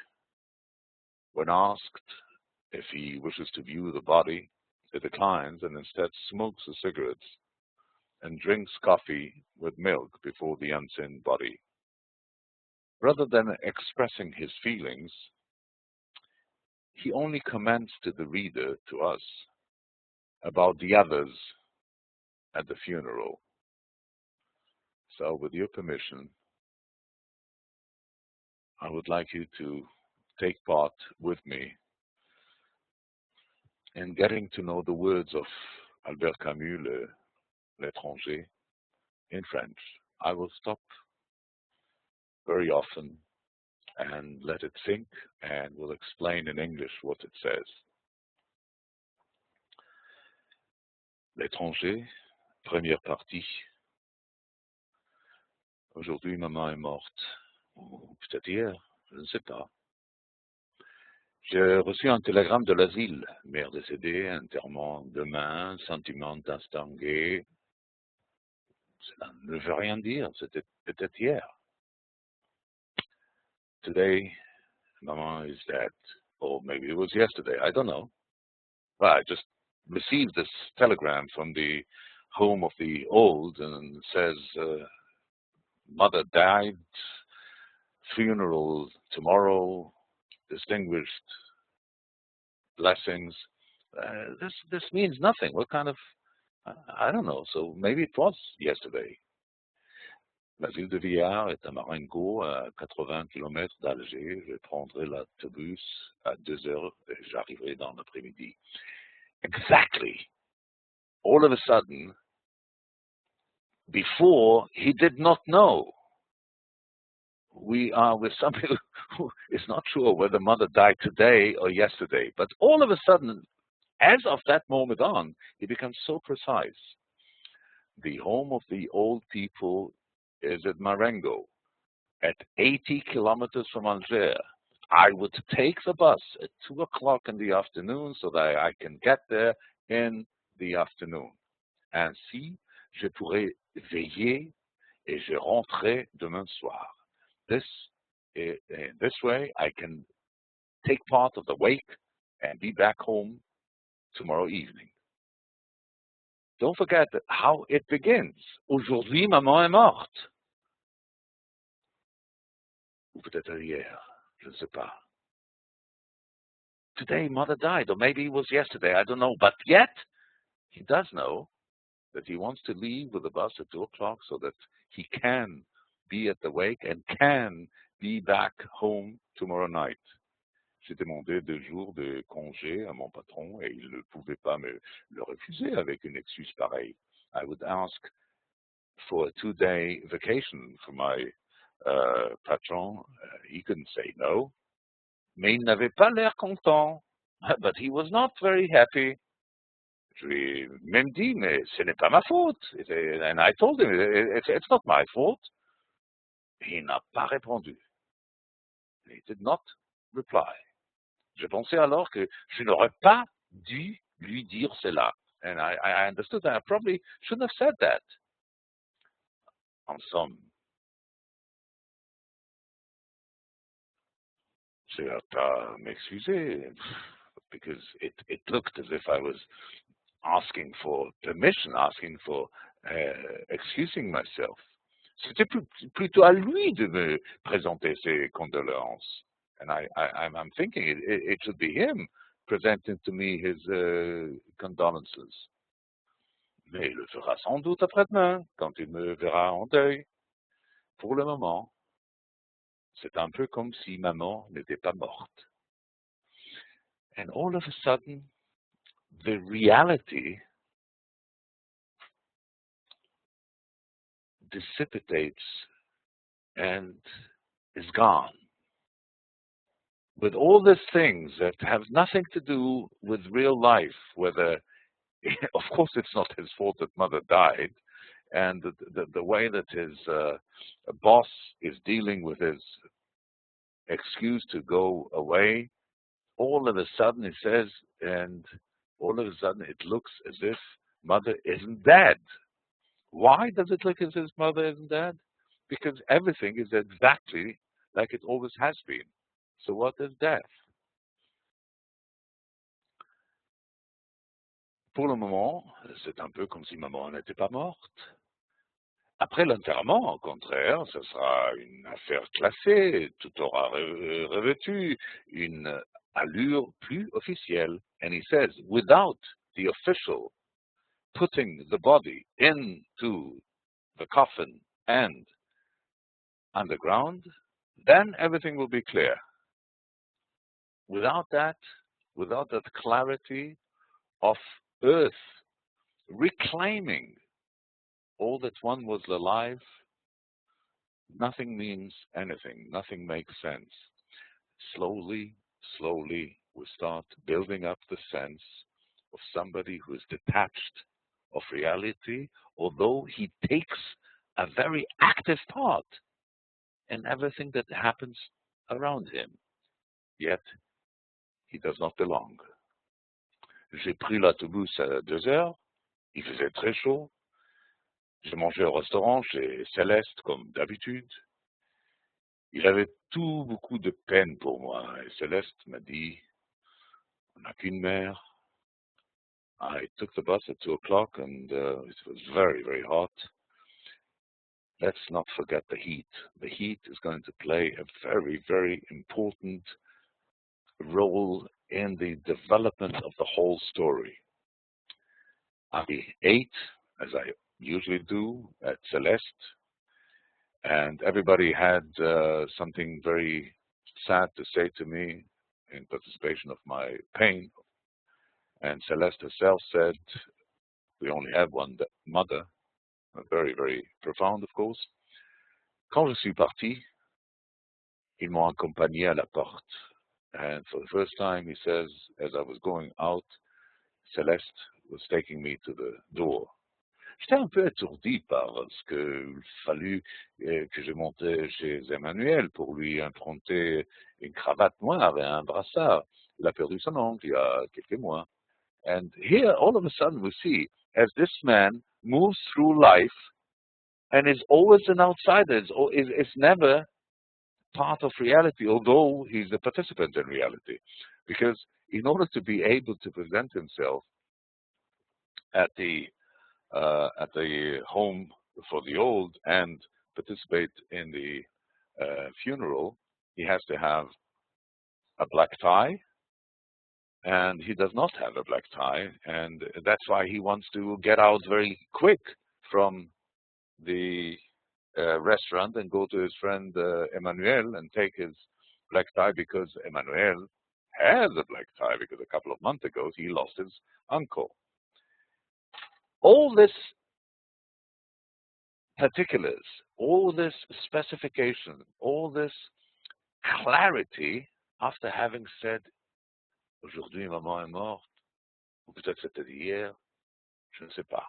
when asked if he wishes to view the body, he declines and instead smokes a cigarette and drinks coffee with milk before the unseen body. Rather than expressing his feelings, he only comments to the reader, to us, about the others at the funeral. So, with your permission, I would like you to take part with me in getting to know the words of Albert Camus, L'étranger, in French. I will stop very often and let it sink, and will explain in English what it says. L'étranger, première partie. Aujourd'hui, maman est morte. Ou peut-être hier, je ne sais pas. J'ai reçu un télégramme de l'asile. Mère décédée, enterrement demain, sentiment d'instant gai. Cela ne veut rien dire, c'était peut-être hier. Today, maman is dead. Or maybe it was yesterday, I don't know. Well, I just received this telegram from the home of the old and it says, mother died, funeral tomorrow, distinguished blessings. This means nothing. What kind of, I don't know. So maybe it was yesterday. La ville de Villars est à Marengo, à 80 km d'Alger. Je prendrai l'autobus à 2 heures et j'arriverai dans l'après-midi. Exactly. All of a sudden, before he did not know. We are with somebody who is not sure whether mother died today or yesterday. But all of a sudden, as of that moment on, he becomes so precise. The home of the old people is at Marengo, at 80 kilometers from Alger. I would take the bus at 2 o'clock in the afternoon so that I can get there in the afternoon. Ainsi, je pourrai veiller et je rentrerai demain soir. This way, I can take part of the wake and be back home tomorrow evening. Don't forget how it begins. Aujourd'hui, maman est morte. Ou peut-être hier, je ne sais pas. Today, mother died, or maybe it was yesterday, I don't know. But yet, he does know that he wants to leave with the bus at 2 o'clock so that he can be at the wake and can be back home tomorrow night. J'ai demandé 2 jours de congé à mon patron et il ne pouvait pas me le refuser avec une excuse pareille. I would ask for a 2-day vacation for my patron. He couldn't say no. Mais il n'avait pas l'air content. But he was not very happy. Je lui ai même dit, mais ce n'est pas ma faute. And I told him, it's not my fault. Il n'a pas répondu. He did not reply. Je pensais alors que je n'aurais pas dû lui dire cela. And I understood that I probably shouldn't have said that. En somme, j'ai à m'excuser because it looked as if I was asking for permission, asking for excusing myself. C'était plutôt à lui de me présenter ses condoléances. And I'm thinking it should be him presenting to me his condolences. Mais il le fera sans doute après-demain, quand il me verra en deuil. Pour le moment, c'est un peu comme si maman n'était pas morte. And all of a sudden, the reality dissipates and is gone. With all these things that have nothing to do with real life, whether, of course, it's not his fault that mother died, and the way that his boss is dealing with his excuse to go away, all of a sudden it says, and all of a sudden it looks as if mother isn't dead. Why does it look as if mother isn't dead? Because everything is exactly like it always has been. So what is death? Pour le moment, c'est un peu comme si maman n'était pas morte. Après l'enterrement, au contraire, ce sera une affaire classée, tout aura revêtu une allure plus officielle. And he says, without the official putting the body into the coffin and underground, then everything will be clear. Without that clarity of earth reclaiming all that one was alive, nothing means anything, nothing makes sense. Slowly, we start building up the sense of somebody who is detached of reality, although he takes a very active part in everything that happens around him. Yet, he does not belong. J'ai pris l'autobus à 2 heures, il faisait très chaud. J'ai mangé au restaurant chez Céleste comme d'habitude. Il avait beaucoup de peine pour moi. Et Céleste m'a dit, on n'a qu'une mère. I took the bus at 2 o'clock and it was very, very hot. Let's not forget the heat. The heat is going to play a very, very important role in the development of the whole story. I ate, as I usually do, at Celeste, and everybody had something very sad to say to me in participation of my pain. And Celeste herself said, we only have one mother, very, very profound, of course. Quand je suis parti, ils m'ont accompagné à la porte. And for the first time, he says, as I was going out, Celeste was taking me to the door. J'étais un peu étourdi parce qu'il fallut que je monte chez Emmanuel pour lui impronter une cravate noire et un brassard. Il a perdu son oncle il y a quelques mois. And here, all of a sudden, we see, as this man moves through life and is always an outsider, is never part of reality, although he's a participant in reality. Because in order to be able to present himself at the home for the old and participate in the funeral, he has to have a black tie, and he does not have a black tie, and that's why he wants to get out very quick from the restaurant and go to his friend Emmanuel and take his black tie, because Emmanuel has a black tie, because a couple of months ago he lost his uncle. All this particulars, all this specification, all this clarity, after having said, aujourd'hui maman est morte, ou peut-être c'était hier, je ne sais pas.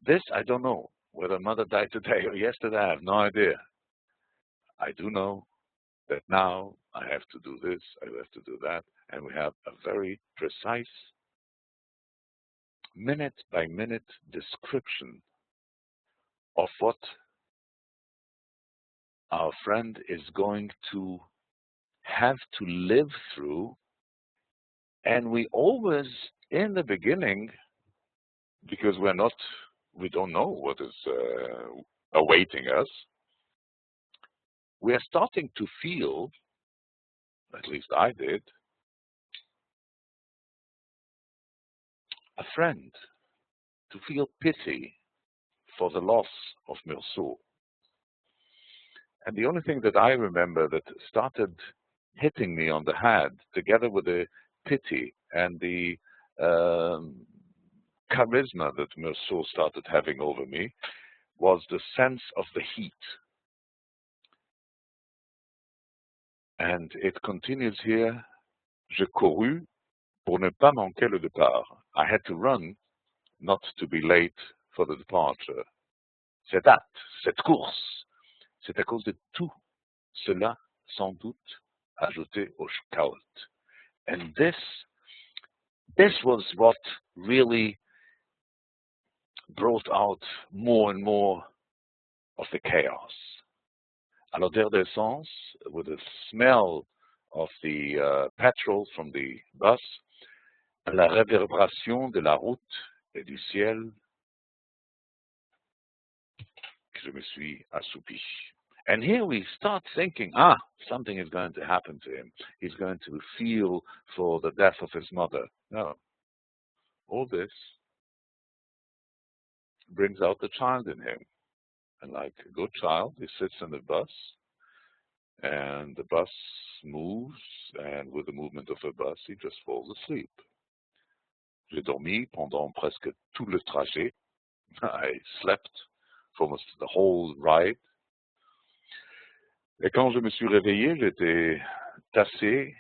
This I don't know, whether mother died today or yesterday, I have no idea. I do know that now I have to do this, I have to do that, and we have a very precise, minute-by-minute description of what our friend is going to have to live through. And we always, in the beginning, because we don't know what is awaiting us, we are starting to feel, at least I did, a friend, to feel pity for the loss of Meursault. And the only thing that I remember that started hitting me on the head, together with the pity and the charisma that Meursault started having over me, was the sense of the heat. And it continues here, je courus pour ne pas manquer le départ. I had to run not to be late for the departure. Cette hâte, cette course, c'est à cause de tout cela, sans doute ajouté au chaos. And this was what really brought out more and more of the chaos. À l'odeur d'essence, with the smell of the petrol from the bus, la réverbération de la route et du ciel, que je me suis assoupi. And here we start thinking, something is going to happen to him. He's going to feel for the death of his mother. No. All this brings out the child in him. And like a good child, he sits in the bus, and the bus moves, and with the movement of the bus, he just falls asleep. J'ai dormi pendant presque tout le trajet. I slept for almost the whole ride. Et quand je me suis réveillé, j'étais tassé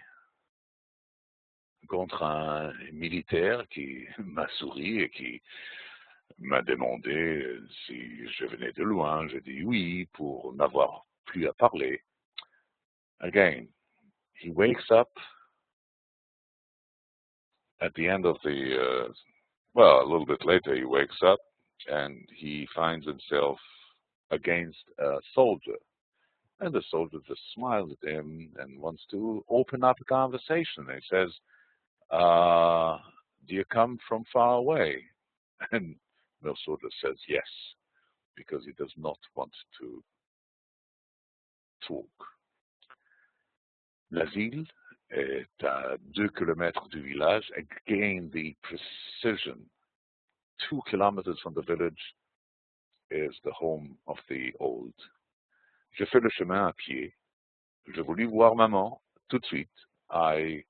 contre un militaire qui m'a souri et qui m'a demandé si je venais de loin. J'ai dit oui pour n'avoir plus à parler. Again, he wakes up at the end of a little bit later he wakes up and he finds himself against a soldier. And the soldier just smiles at him and wants to open up a conversation. He says, do you come from far away? And the soldier says yes, because he does not want to talk. L'asile est à 2 kilomètres du village. Again, the precision. 2 kilometers from the village is the home of the old. Je fais le chemin à pied. Je voulus voir maman tout de suite. I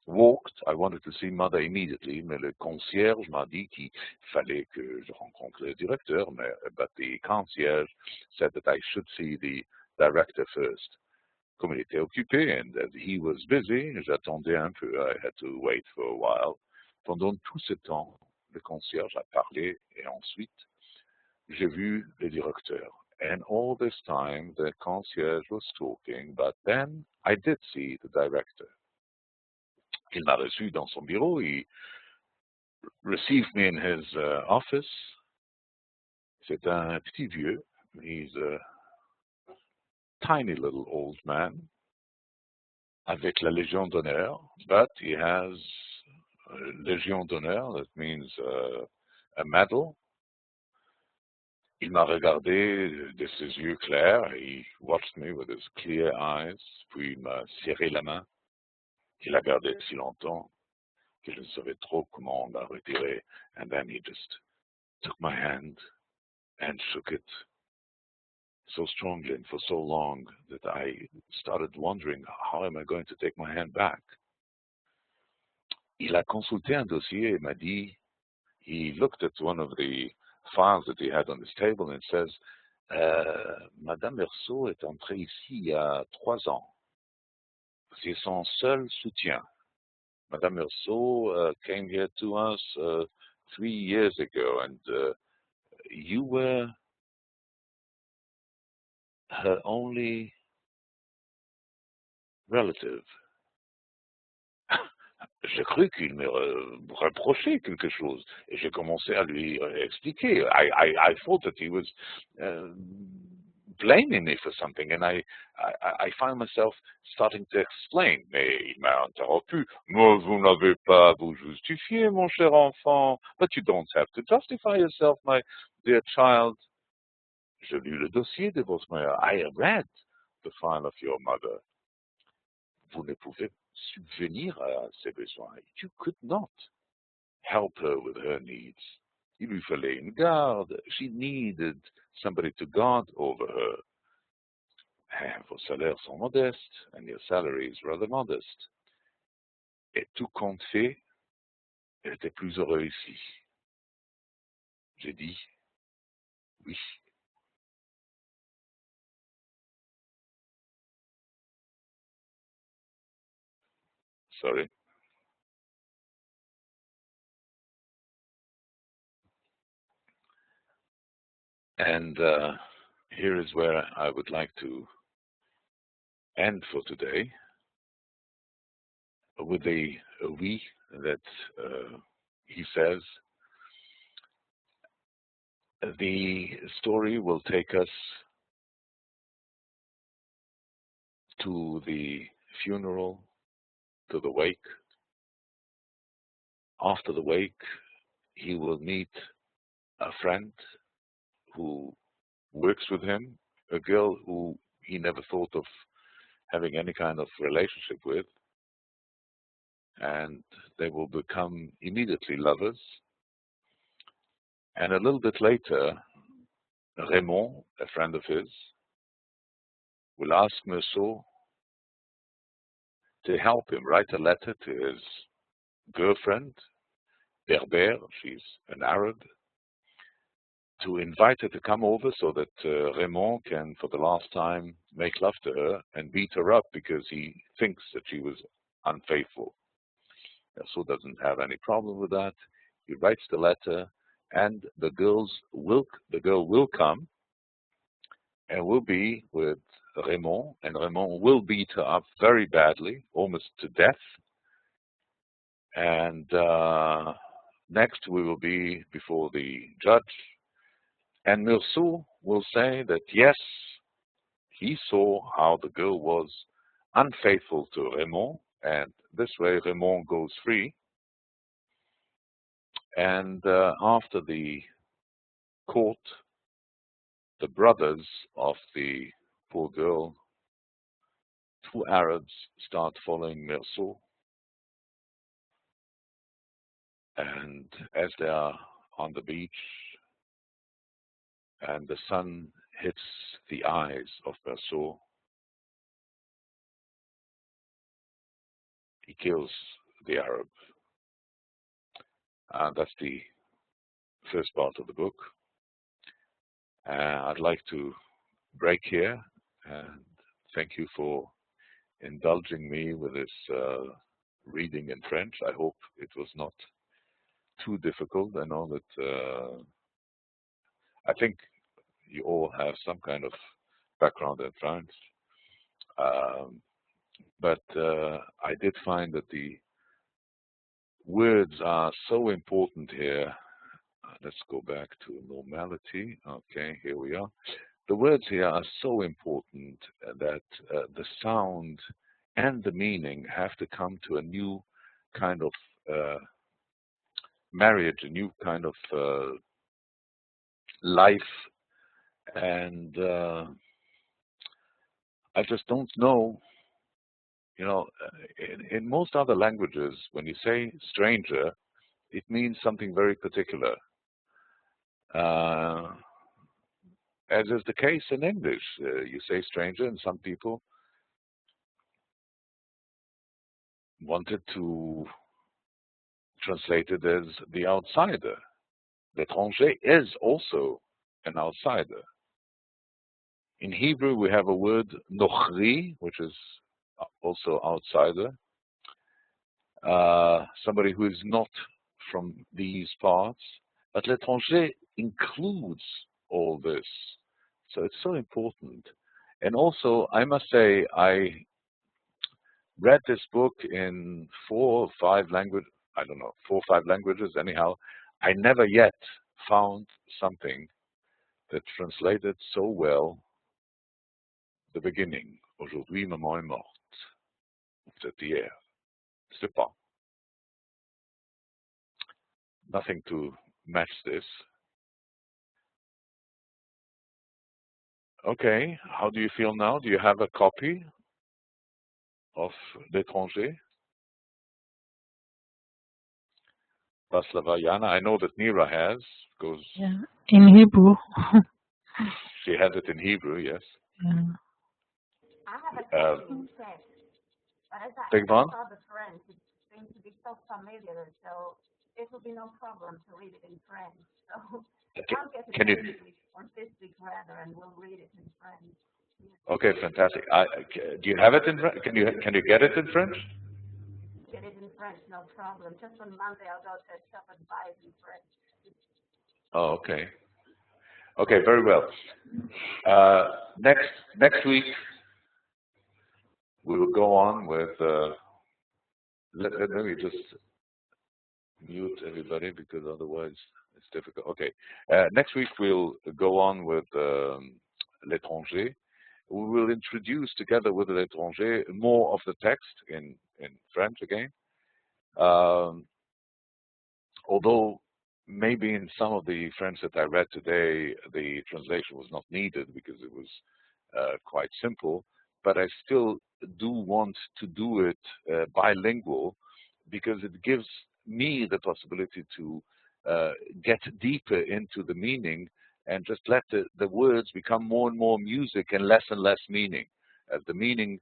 walked. I wanted to see mother immediately, mais le concierge m'a dit qu'il fallait que je rencontre le directeur, but the concierge said that I should see the director first. Comme il était occupé and that he was busy, j'attendais un peu. I had to wait for a while. Pendant tout ce temps, le concierge a parlé et ensuite, j'ai vu le directeur. And all this time, the concierge was talking, but then I did see the director. Il m'a reçu dans son bureau. He received me in his office. C'est un petit vieux. He's a tiny little old man avec la Légion d'honneur, but he has Légion d'honneur. That means a medal. Il m'a regardé de ses yeux clairs. He watched me with his clear eyes. Puis il m'a serré la main. Il a gardé si longtemps que je ne savais trop comment la retirer. And then he just took my hand and shook it so strongly and for so long that I started wondering, how am I going to take my hand back? Il a consulté un dossier et m'a dit, he looked at one of the files that he had on his table and says, Madame Merceau est entrée ici il y a 3 ans. C'est son seul soutien. Madame Merceau came here to us 3 years ago, and you were her only relative. J'ai cru qu'il me reprochait quelque chose, et j'ai commencé à lui expliquer. I thought that he was blaming me for something, and I found myself starting to explain. Mais il m'a interrompu. Mais vous n'avez pas à vous justifier, mon cher enfant. But you don't have to justify yourself, my dear child. Je lus le dossier de votre mère. I read the file of your mother. Vous ne pouvez subvenir à ses besoins. You could not help her with her needs. Il lui fallait une garde. She needed somebody to guard over her. And vos salaires sont modestes, and your salary is rather modest. Et tout compte fait, elle était plus heureux ici. J'ai dit oui. Sorry. And here is where I would like to end for today with a we that he says. The story will take us to the funeral, to the wake. After the wake, he will meet a friend who works with him, a girl who he never thought of having any kind of relationship with, and they will become immediately lovers. And a little bit later, Raymond, a friend of his, will ask Meursault to help him write a letter to his girlfriend, Berber, she's an Arab, to invite her to come over so that Raymond can, for the last time, make love to her and beat her up because he thinks that she was unfaithful. Meursault doesn't have any problem with that. He writes the letter, and the girl will come and will be with Raymond, and Raymond will beat her up very badly, almost to death. And next we will be before the judge, and Meursault will say that yes, he saw how the girl was unfaithful to Raymond, and this way Raymond goes free. And after the court, the brothers of the poor girl, two Arabs, start following Meursault. And as they are on the beach and the sun hits the eyes of Meursault, he kills the Arab. That's the first part of the book. I'd like to break here and thank you for indulging me with this reading in French. I hope it was not too difficult. I know that I think you all have some kind of background in French, but I did find that the words are so important here. Let's go back to normality. Okay, here we are. The words here are so important that the sound and the meaning have to come to a new kind of marriage, a new kind of life. And I just don't know, you know, in most other languages, when you say stranger, it means something very particular. As is the case in English, you say stranger, and some people wanted to translate it as the outsider. L'étranger is also an outsider. In Hebrew, we have a word nochri, which is also outsider. Somebody who is not from these parts. But l'étranger includes all this. So it's so important. And also, I must say, I read this book in 4 or 5 languages. I don't know, 4 or 5 languages. Anyhow, I never yet found something that translated so well the beginning. Aujourd'hui, maman est morte. C'était hier. C'est pas. Nothing to match this. Okay, how do you feel now? Do you have a copy of L'étranger? Vaslavayana, I know that Nira has, because Yeah, in Hebrew. she has it in Hebrew, yes. Yeah. I have a copy in Czech, but as I Big one? saw the French, it seems to be so familiar, so it will be no problem to read it in French. So I'll get it Can you? next week, or this week rather, and we'll read it in French. Okay, fantastic. Do you have it in French? Can you get it in French? Get it in French, no problem. Just on Monday, I'll go to a shop and buy it in French. Oh, okay. Okay, very well. Next week we will go on with. Let me just mute everybody because otherwise it's difficult. Okay. Next week we'll go on with L'étranger. We will introduce together with L'étranger more of the text in French again. Although maybe in some of the French that I read today, the translation was not needed because it was quite simple, but I still do want to do it bilingual because it gives me the possibility to get deeper into the meaning and just let the words become more and more music and less meaning. The meaning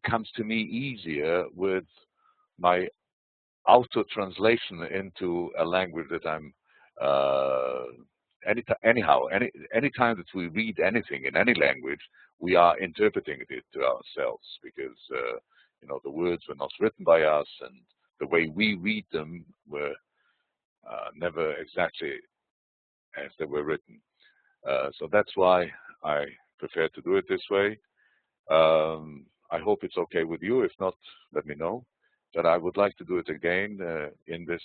comes to me easier with my auto translation into a language that I'm anytime that we read anything in any language, we are interpreting it to ourselves because the words were not written by us and the way we read them were never exactly as they were written. So that's why I prefer to do it this way. I hope it's okay with you. If not, let me know. But I would like to do it again in this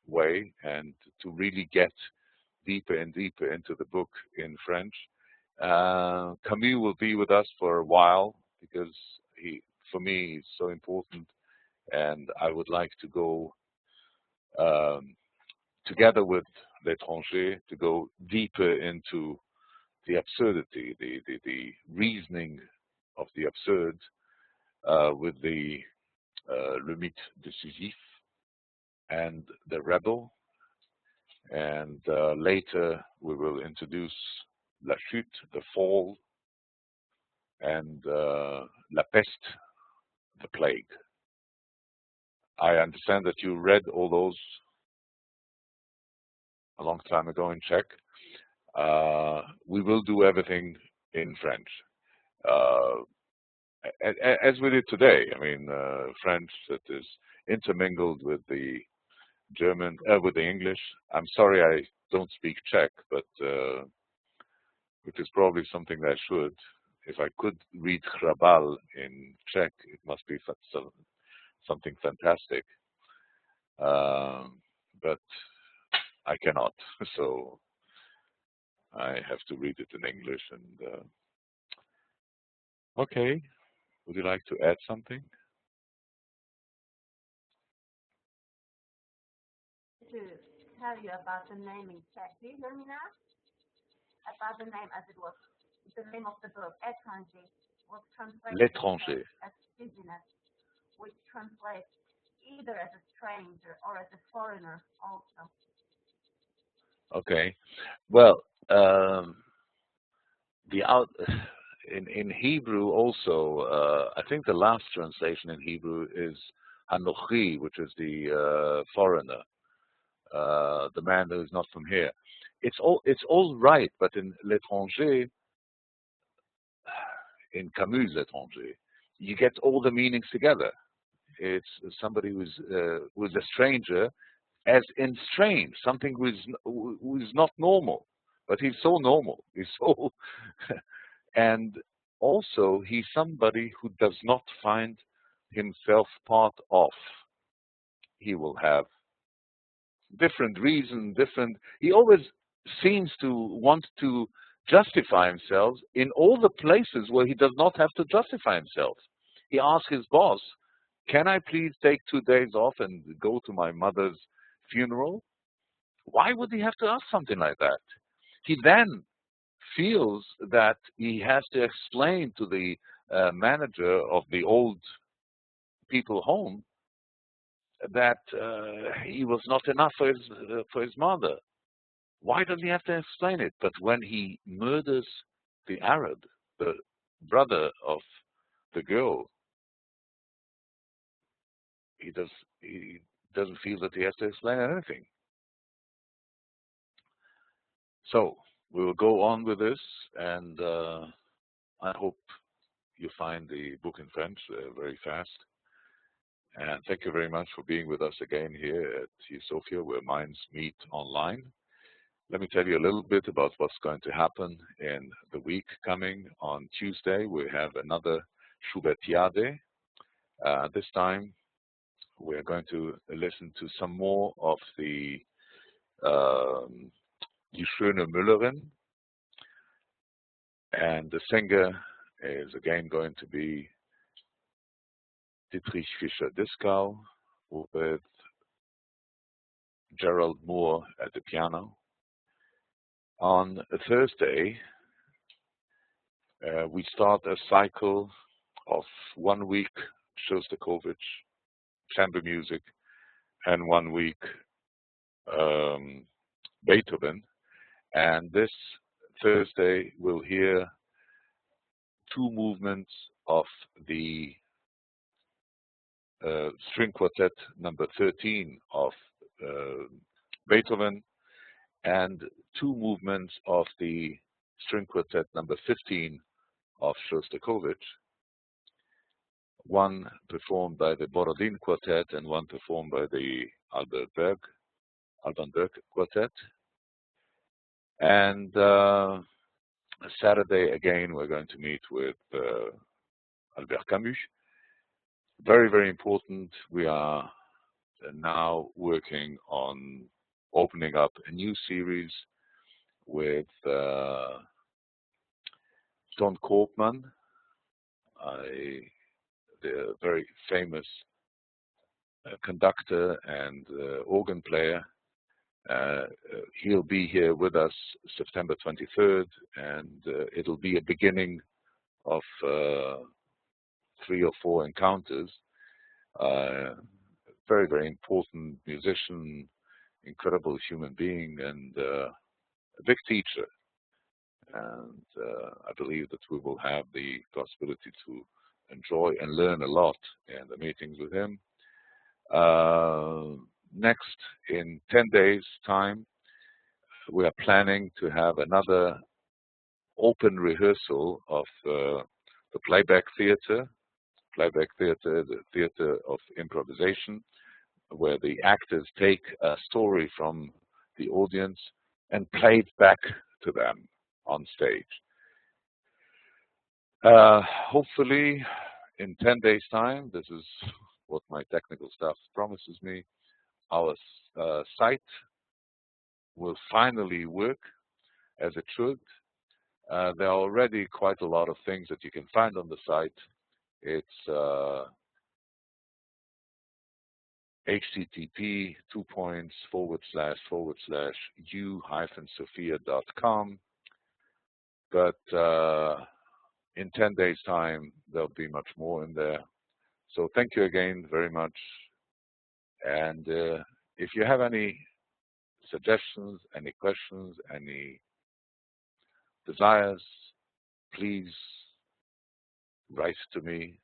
way and to really get deeper and deeper into the book in French. Camus will be with us for a while because for me, he's so important. And I would like to go together with L'étranger to go deeper into the absurdity, the reasoning of the absurd with the Le Mythe de Sisyphe and the Rebel. And later we will introduce La Chute, the Fall, and La Peste, the Plague. I understand that you read all those a long time ago in Czech. We will do everything in French. As we did today, I mean, French that is intermingled with the German, with the English. I'm sorry I don't speak Czech, but which is probably something that I should. If I could read Hrabal in Czech, it must be something fantastic. But I cannot, so I have to read it in English. And okay, would you like to add something? To tell you about the name in Czech. Do you hear me now? About the name as it was, the name of the book, Étranger, was translated L'étranger. as business, which translates either as a stranger or as a foreigner also. Okay. Well, in Hebrew also, I think the last translation in Hebrew is Hanochi, which is the foreigner, the man who is not from here. It's all right, but in L'étranger, in Camus' L'étranger, you get all the meanings together. It's somebody who's a stranger, as in strange, something who's not normal, but he's so normal. He's so, and also he's somebody who does not find himself part of. He will have different reasons, he always seems to want to justify himself in all the places where he does not have to justify himself. He asks his boss, can I please take 2 days off and go to my mother's funeral? Why would he have to ask something like that? He then feels that he has to explain to the manager of the old people home that he was not enough for his mother. Why does he have to explain it? But when he murders the Arab, the brother of the girl, he doesn't feel that he has to explain anything. So we will go on with this, and I hope you find the book in French very fast. And thank you very much for being with us again here at Sophia, where minds meet online. Let me tell you a little bit about what's going to happen in the week coming. On Tuesday, we have another Schubertiade. This time we're going to listen to some more of the Die schöne Müllerin, and the singer is again going to be Dietrich Fischer-Dieskau with Gerald Moore at the piano. On a Thursday, we start a cycle of 1 week Shostakovich chamber music and 1 week Beethoven. And this Thursday we'll hear 2 movements of the string quartet number 13 of Beethoven and 2 movements of the string quartet number 15 of Shostakovich, one performed by the Borodin Quartet and one performed by the Alban Berg Quartet. And Saturday again we're going to meet with Albert Camus. Very, very important. We are now working on opening up a new series with Ton Koopman, the very famous conductor and organ player. He'll be here with us September 23rd, and it'll be a beginning of 3 or 4 encounters. Very, very important musician, incredible human being, and a big teacher. And I believe that we will have the possibility to enjoy and learn a lot in the meetings with him. Next, in 10 days' time, we are planning to have another open rehearsal of the playback theater. Playback theater, the theater of improvisation, where the actors take a story from the audience and play it back to them on stage. Hopefully, in 10 days' time, this is what my technical staff promises me, our site will finally work as it should. There are already quite a lot of things that you can find on the site. It's http://u-sophia.com. But in 10 days' time, there'll be much more in there. So thank you again very much. And if you have any suggestions, any questions, any desires, please write to me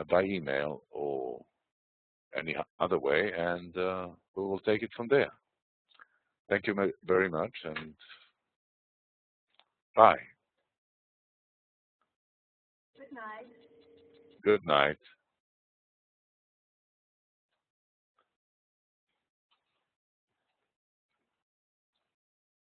by email or any other way, and we will take it from there. Thank you very much, and bye. Good night. Good night.